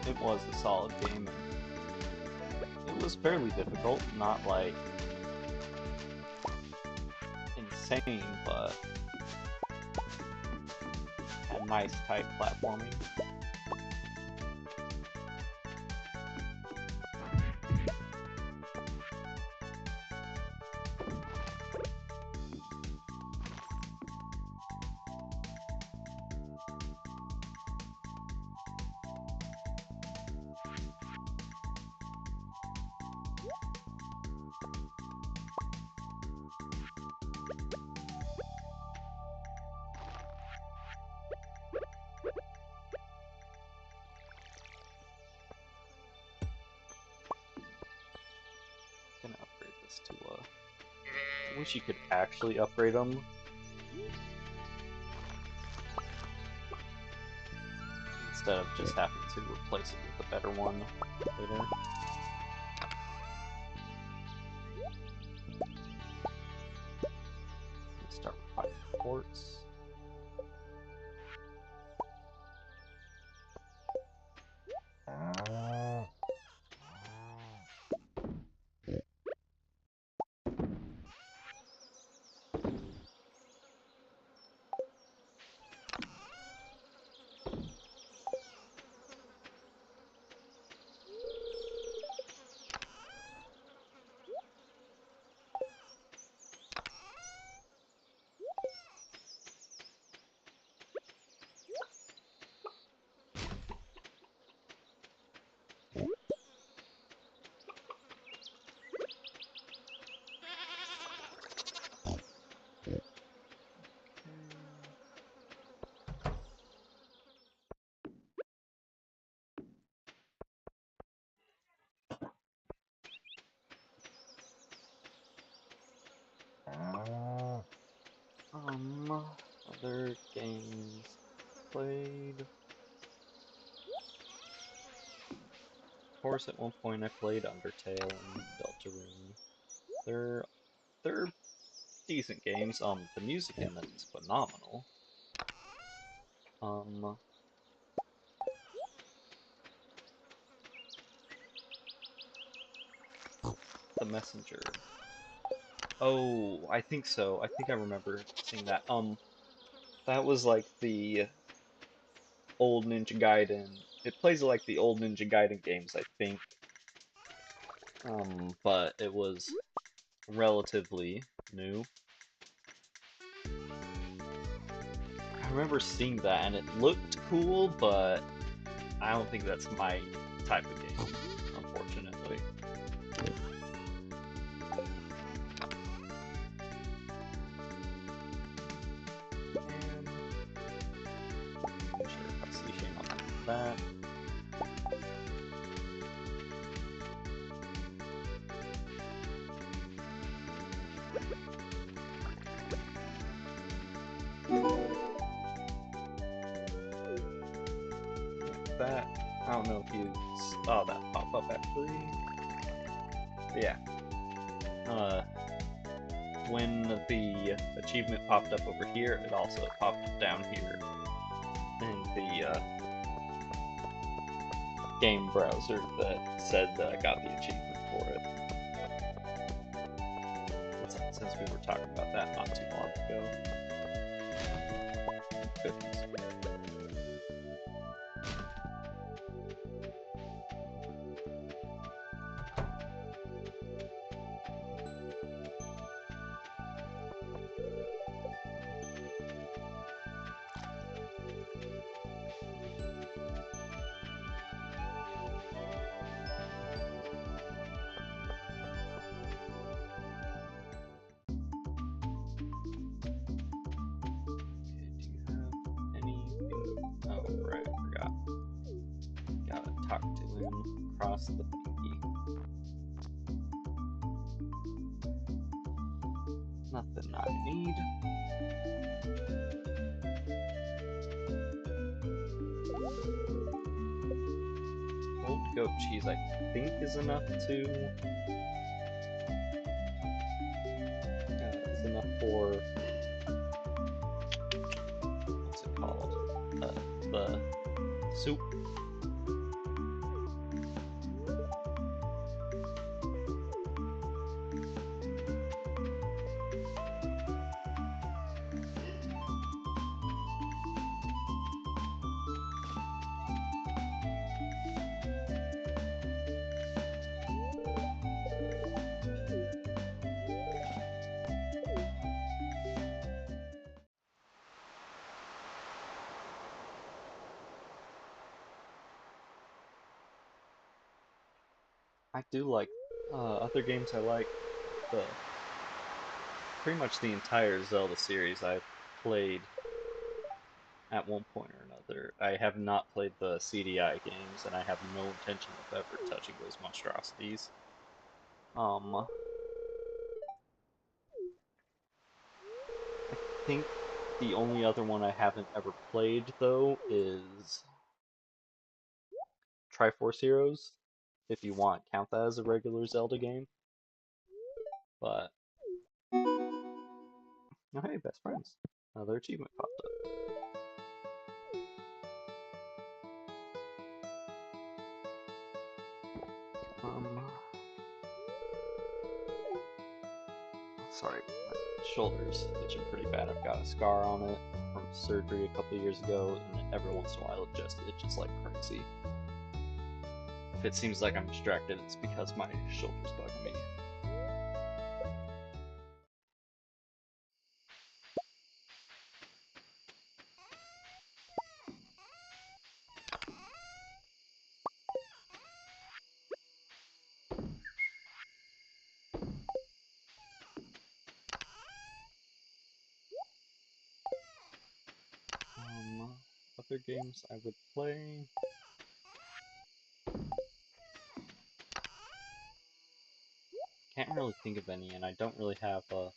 It was a solid game. It was fairly difficult, not like insane, but had nice tight platforming. Gonna upgrade this to I wish you could actually upgrade them. Instead of just having to replace it with a better one later. Let's start with 5 forts. Other games played. Of course, at one point I played Undertale and Deltarune. They're decent games. The music in them is phenomenal. The Messenger. Oh, I think so. I think I remember seeing that. That was like the old Ninja Gaiden. It plays like the old Ninja Gaiden games, I think. But it was relatively new. I remember seeing that and it looked cool, but I don't think that's my type of game, unfortunately. And sure if I see Shane, I'll do that. That, I don't know if you saw that pop up actually. But yeah. When the achievement popped up over here, it also popped up down here in the game browser that said that I got the achievement for it. Since we were talking about that not too long ago. Goodness. us the thingy. Nothing I need. Old goat cheese, I think, is enough to. Is enough for. What's it called? The soup. I do like other games. I like the pretty much the entire Zelda series I've played at one point or another. I have not played the CDI games, and I have no intention of ever touching those monstrosities. I think the only other one I haven't ever played, though, is Triforce Heroes. If you want, count that as a regular Zelda game. But, oh hey, best friends. Another achievement popped up. Sorry, my shoulder's itching pretty bad. I've got a scar on it from surgery a couple years ago, and every once in a while it just itches like crazy. If it seems like I'm distracted, it's because my shoulder's bugging me. Other games I would play. Can't really think of any, and I don't really have a.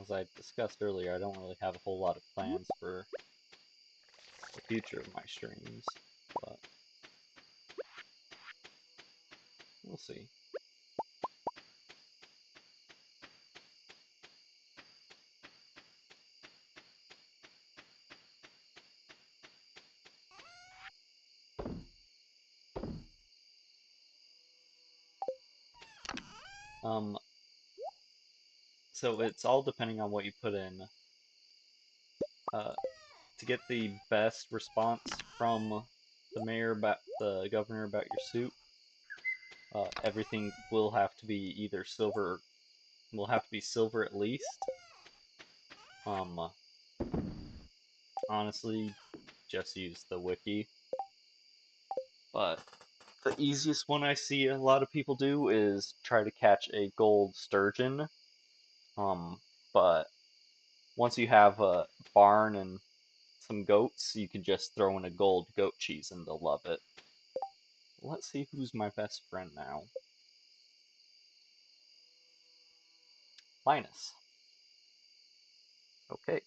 As I discussed earlier, I don't really have a whole lot of plans for the future of my streams, but we'll see. So it's all depending on what you put in. To get the best response from the mayor about the governor about your suit, everything will have to be either silver. Will have to be silver at least. Honestly, just use the wiki. But the easiest one I see a lot of people do is try to catch a gold sturgeon. But once you have a barn and some goats, you can just throw in a gold goat cheese and they'll love it. Let's see who's my best friend now. Linus. Okay.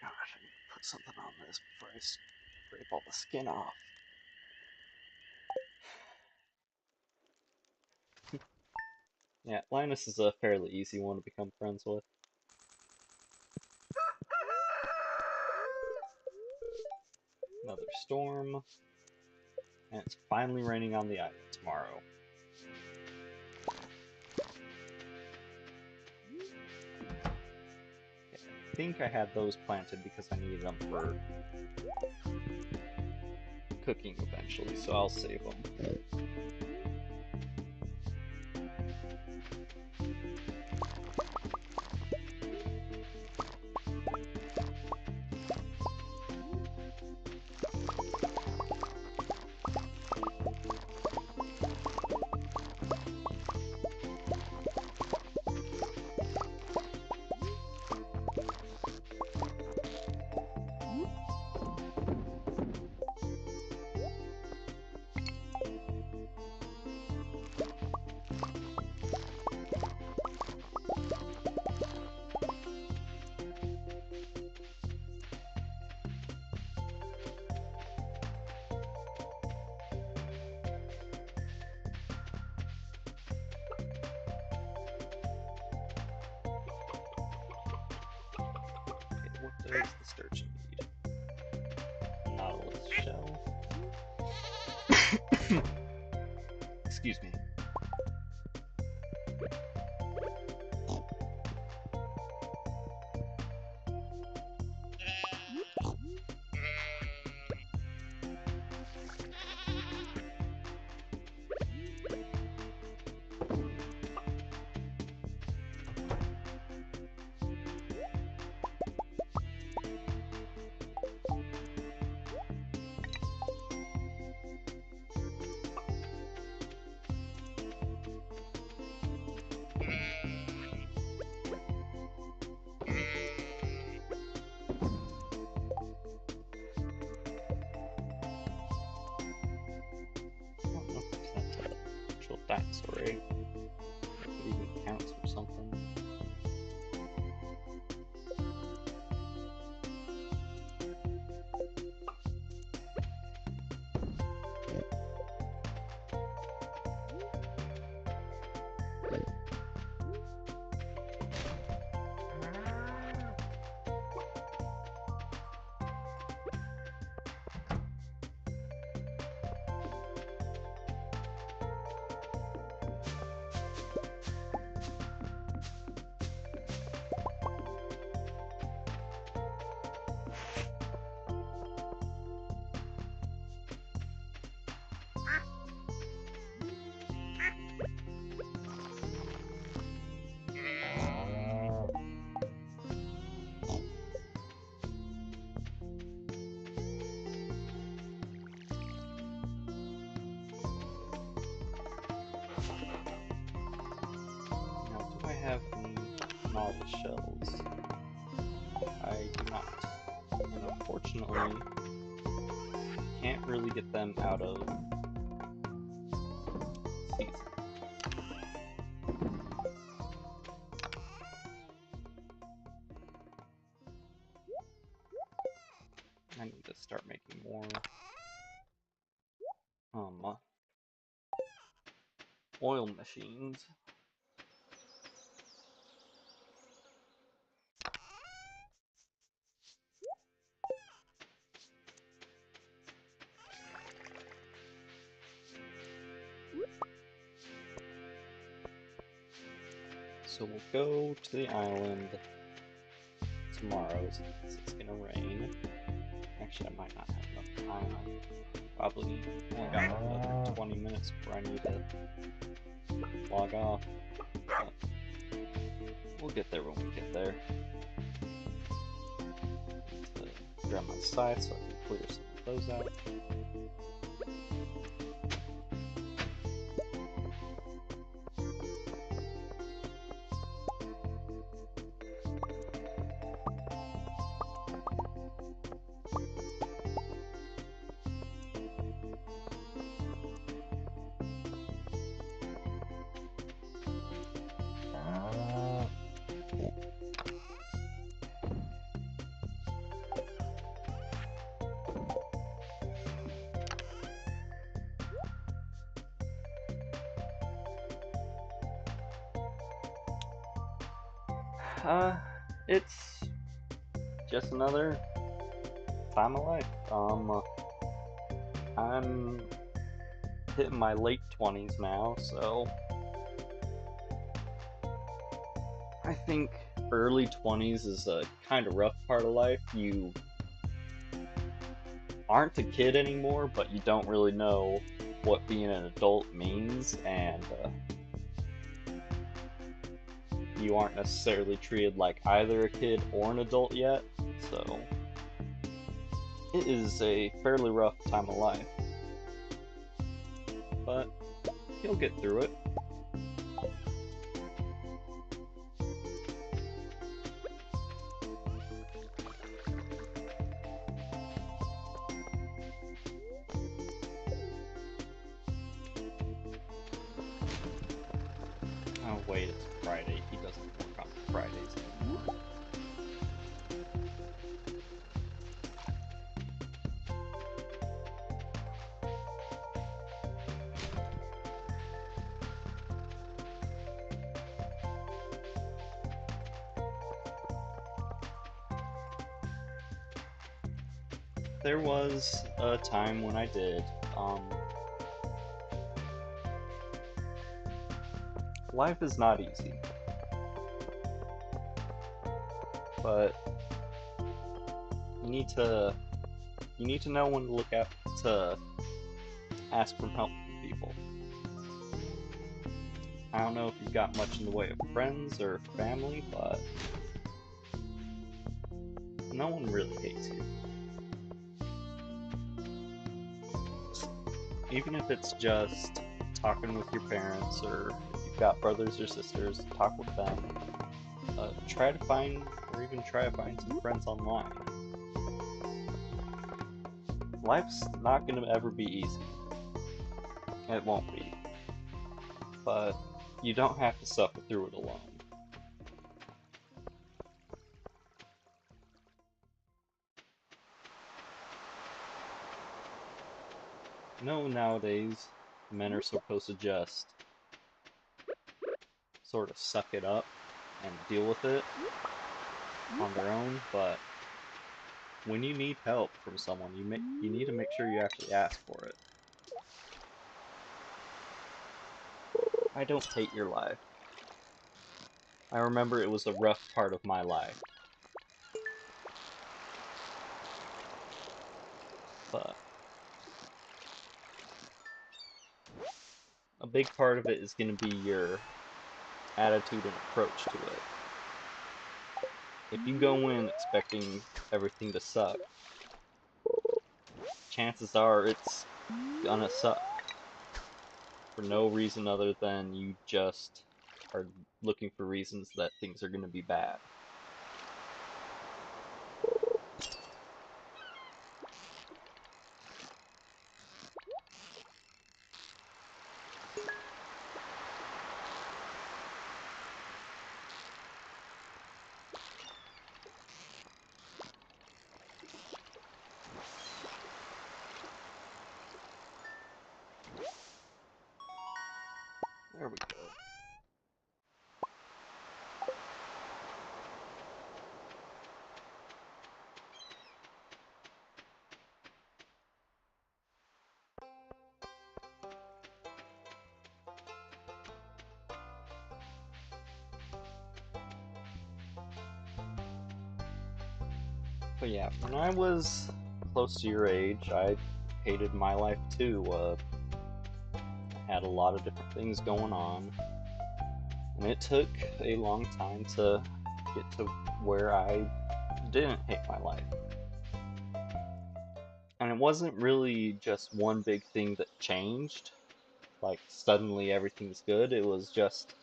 Gosh, I need to put something on this before I scrape all the skin off. Yeah, Linus is a fairly easy one to become friends with. Another storm. And it's finally raining on the island tomorrow. Okay, I think I had those planted because I needed them for cooking eventually, so I'll save them. Where's the sturgeon meat? Nautilus shell. Excuse me. I don't know if that's an actual dinosaur egg. If it even counts or something. Now, do I have any novel shells? I do not. And unfortunately, can't really get them out of season. I need to start making more oil machines. So we'll go to the island tomorrow since it's gonna rain. Actually, I might not have enough time. I probably only got like another 20 minutes before I need to log off. But we'll get there when we get there. Need to grab my scythe so I can clear some of those out. It's just another time of life. I'm hitting my late 20s now, so I think early 20s is a kind of rough part of life. You aren't a kid anymore, but you don't really know what being an adult means, and you aren't necessarily treated like either a kid or an adult yet, so it is a fairly rough time of life. But you'll get through it. Oh wait, it's Friday. He doesn't work on Fridays anymore. there was a time when I did. Life is not easy, but you need to you need to know when to look out to ask for help from people. I don't know if you've got much in the way of friends or family, but no one really hates you. Even if it's just talking with your parents, or if you've got brothers or sisters, talk with them. Try to find, or even try to find some friends online. Life's not going to ever be easy. It won't be. But you don't have to suffer through it alone. No, nowadays, men are supposed to just sort of suck it up and deal with it on their own, but when you need help from someone, you need to make sure you actually ask for it. I don't hate your life. I remember it was a rough part of my life, but a big part of it is going to be your attitude and approach to it. If you go in expecting everything to suck, chances are it's gonna suck for no reason other than you just are looking for reasons that things are going to be bad. There we go. But yeah, when I was close to your age, I hated my life too. I had a lot of different things going on, and it took a long time to get to where I didn't hate my life. And it wasn't really just one big thing that changed, like suddenly everything's good. It was just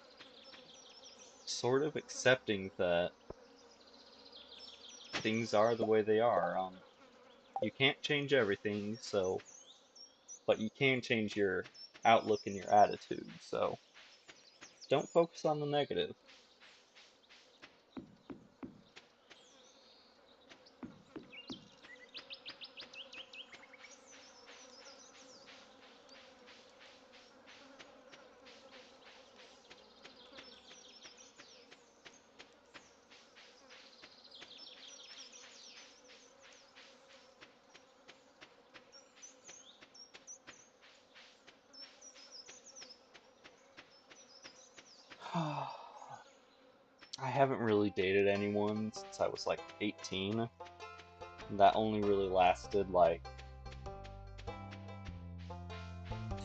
sort of accepting that things are the way they are. You can't change everything, so, but you can change your outlook and your attitude, so don't focus on the negative. I haven't really dated anyone since I was like 18. That only really lasted like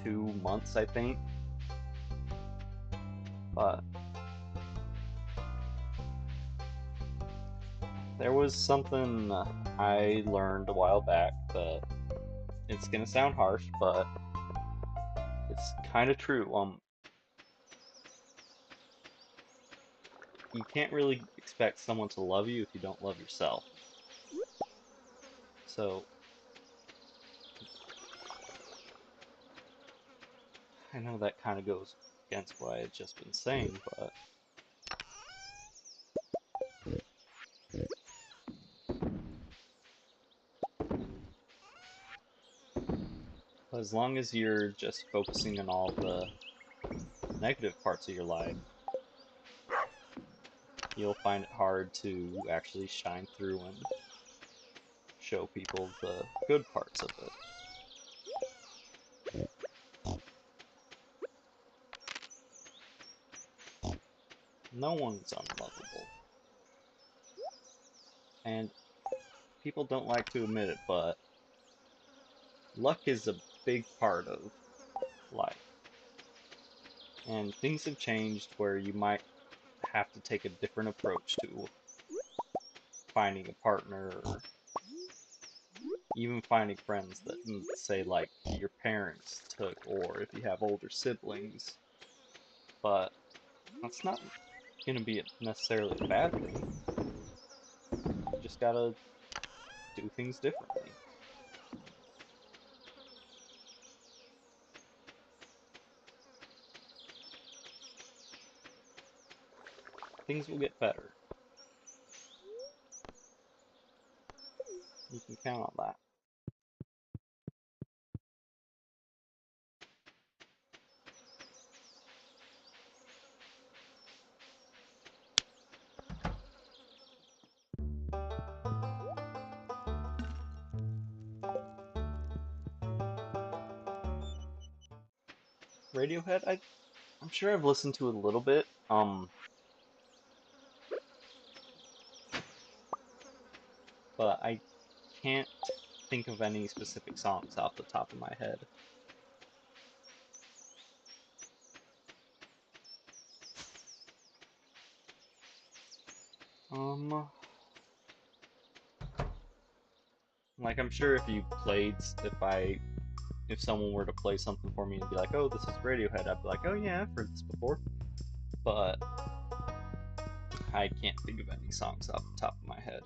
2 months, I think. But there was something I learned a while back that it's gonna sound harsh, but it's kind of true. You can't really expect someone to love you if you don't love yourself. So I know that kind of goes against what I had just been saying, but as long as you're just focusing on all the negative parts of your life, you'll find it hard to actually shine through and show people the good parts of it. No one's unlovable. And people don't like to admit it, but luck is a big part of life. And things have changed where you might have to take a different approach to finding a partner or even finding friends that, say, like your parents took, or if you have older siblings. But that's not going to be necessarily a bad thing. You just gotta do things differently. Things will get better. You can count on that. Radiohead, I'm sure I've listened to a little bit. But I can't think of any specific songs off the top of my head. Um, like I'm sure if you played, if someone were to play something for me and be like, "Oh, this is Radiohead," I'd be like, "Oh yeah, I've heard this before," but I can't think of any songs off the top of my head.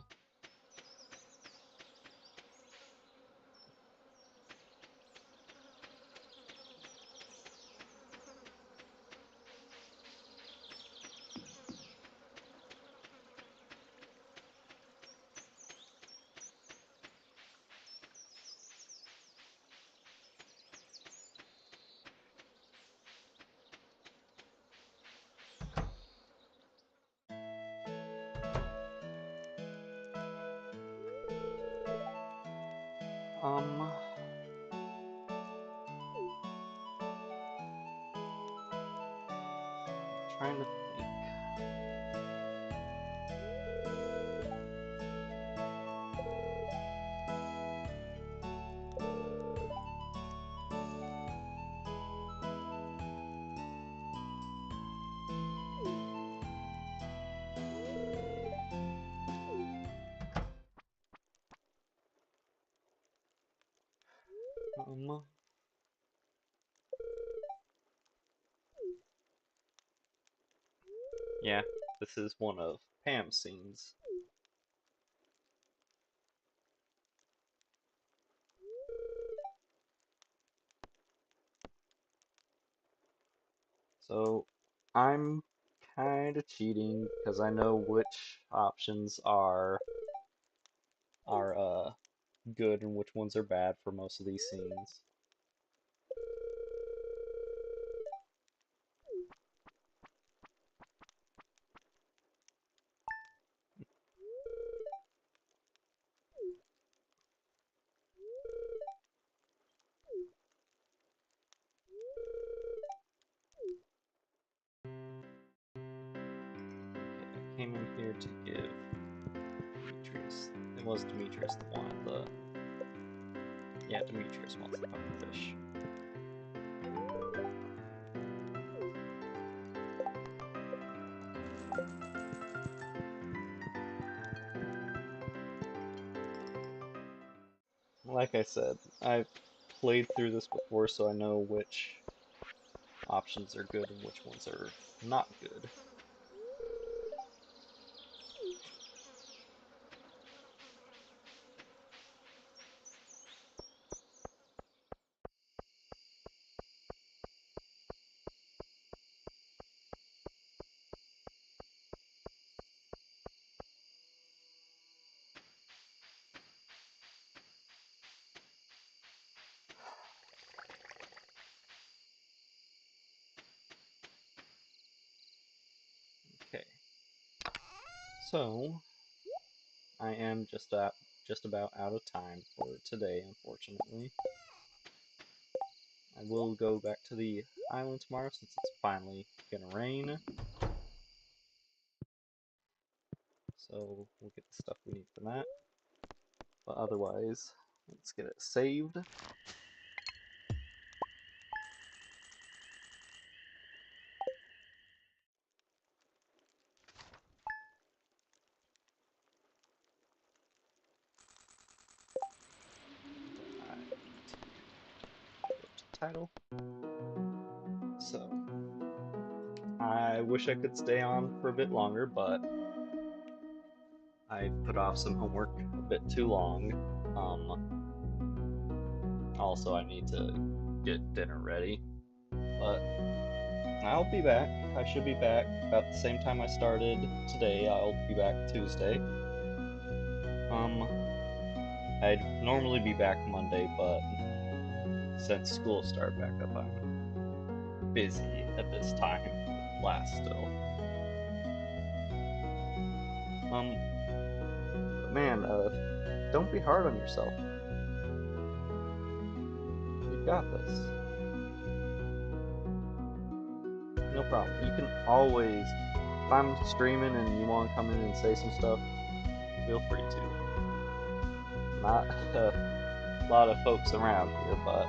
Um, trying to think. Um, yeah, this is one of Pam's scenes. So I'm kind of cheating because I know which options are good and which ones are bad for most of these scenes. Okay, I came in here to give Demetrius. It was Demetrius that wanted the. Yeah, Demetrius wants the pufferfish. Like I said, I've played through this before, so I know which options are good and which ones are not good. Okay, so I am just just about out of time for today, unfortunately. I will go back to the island tomorrow since it's finally gonna rain. So we'll get the stuff we need for that. But otherwise, let's get it saved. I need to go to title. So I wish I could stay on for a bit longer, but I put off some homework a bit too long. Also, I need to get dinner ready, but I'll be back. I should be back about the same time I started today. I'll be back Tuesday. I'd normally be back Monday, but since school started back up, I'm busy at this time with class still. But man, don't be hard on yourself. You got this. No problem. You can always, if I'm streaming and you want to come in and say some stuff, feel free to. Not a lot of folks around here, but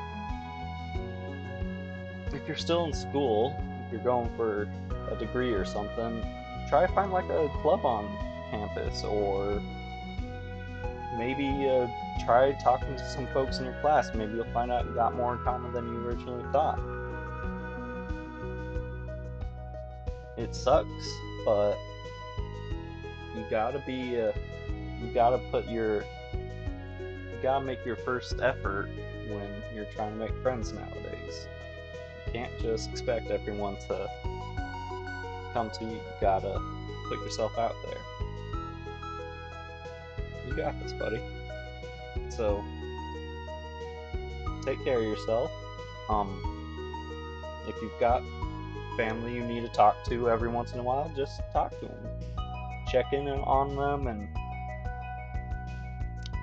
if you're still in school, if you're going for a degree or something, try to find like a club on campus, or maybe try talking to some folks in your class. Maybe you'll find out you got more in common than you originally thought. It sucks, but you gotta be, you gotta put your, you gotta make your first effort when you're trying to make friends nowadays. You can't just expect everyone to come to you. You gotta put yourself out there. You got this, buddy. So take care of yourself. If you've got family you need to talk to every once in a while, just talk to them. Check in on them, and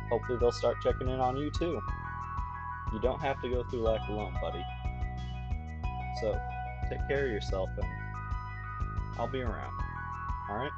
hopefully they'll start checking in on you too. You don't have to go through life alone, buddy. So take care of yourself, and I'll be around. Alright?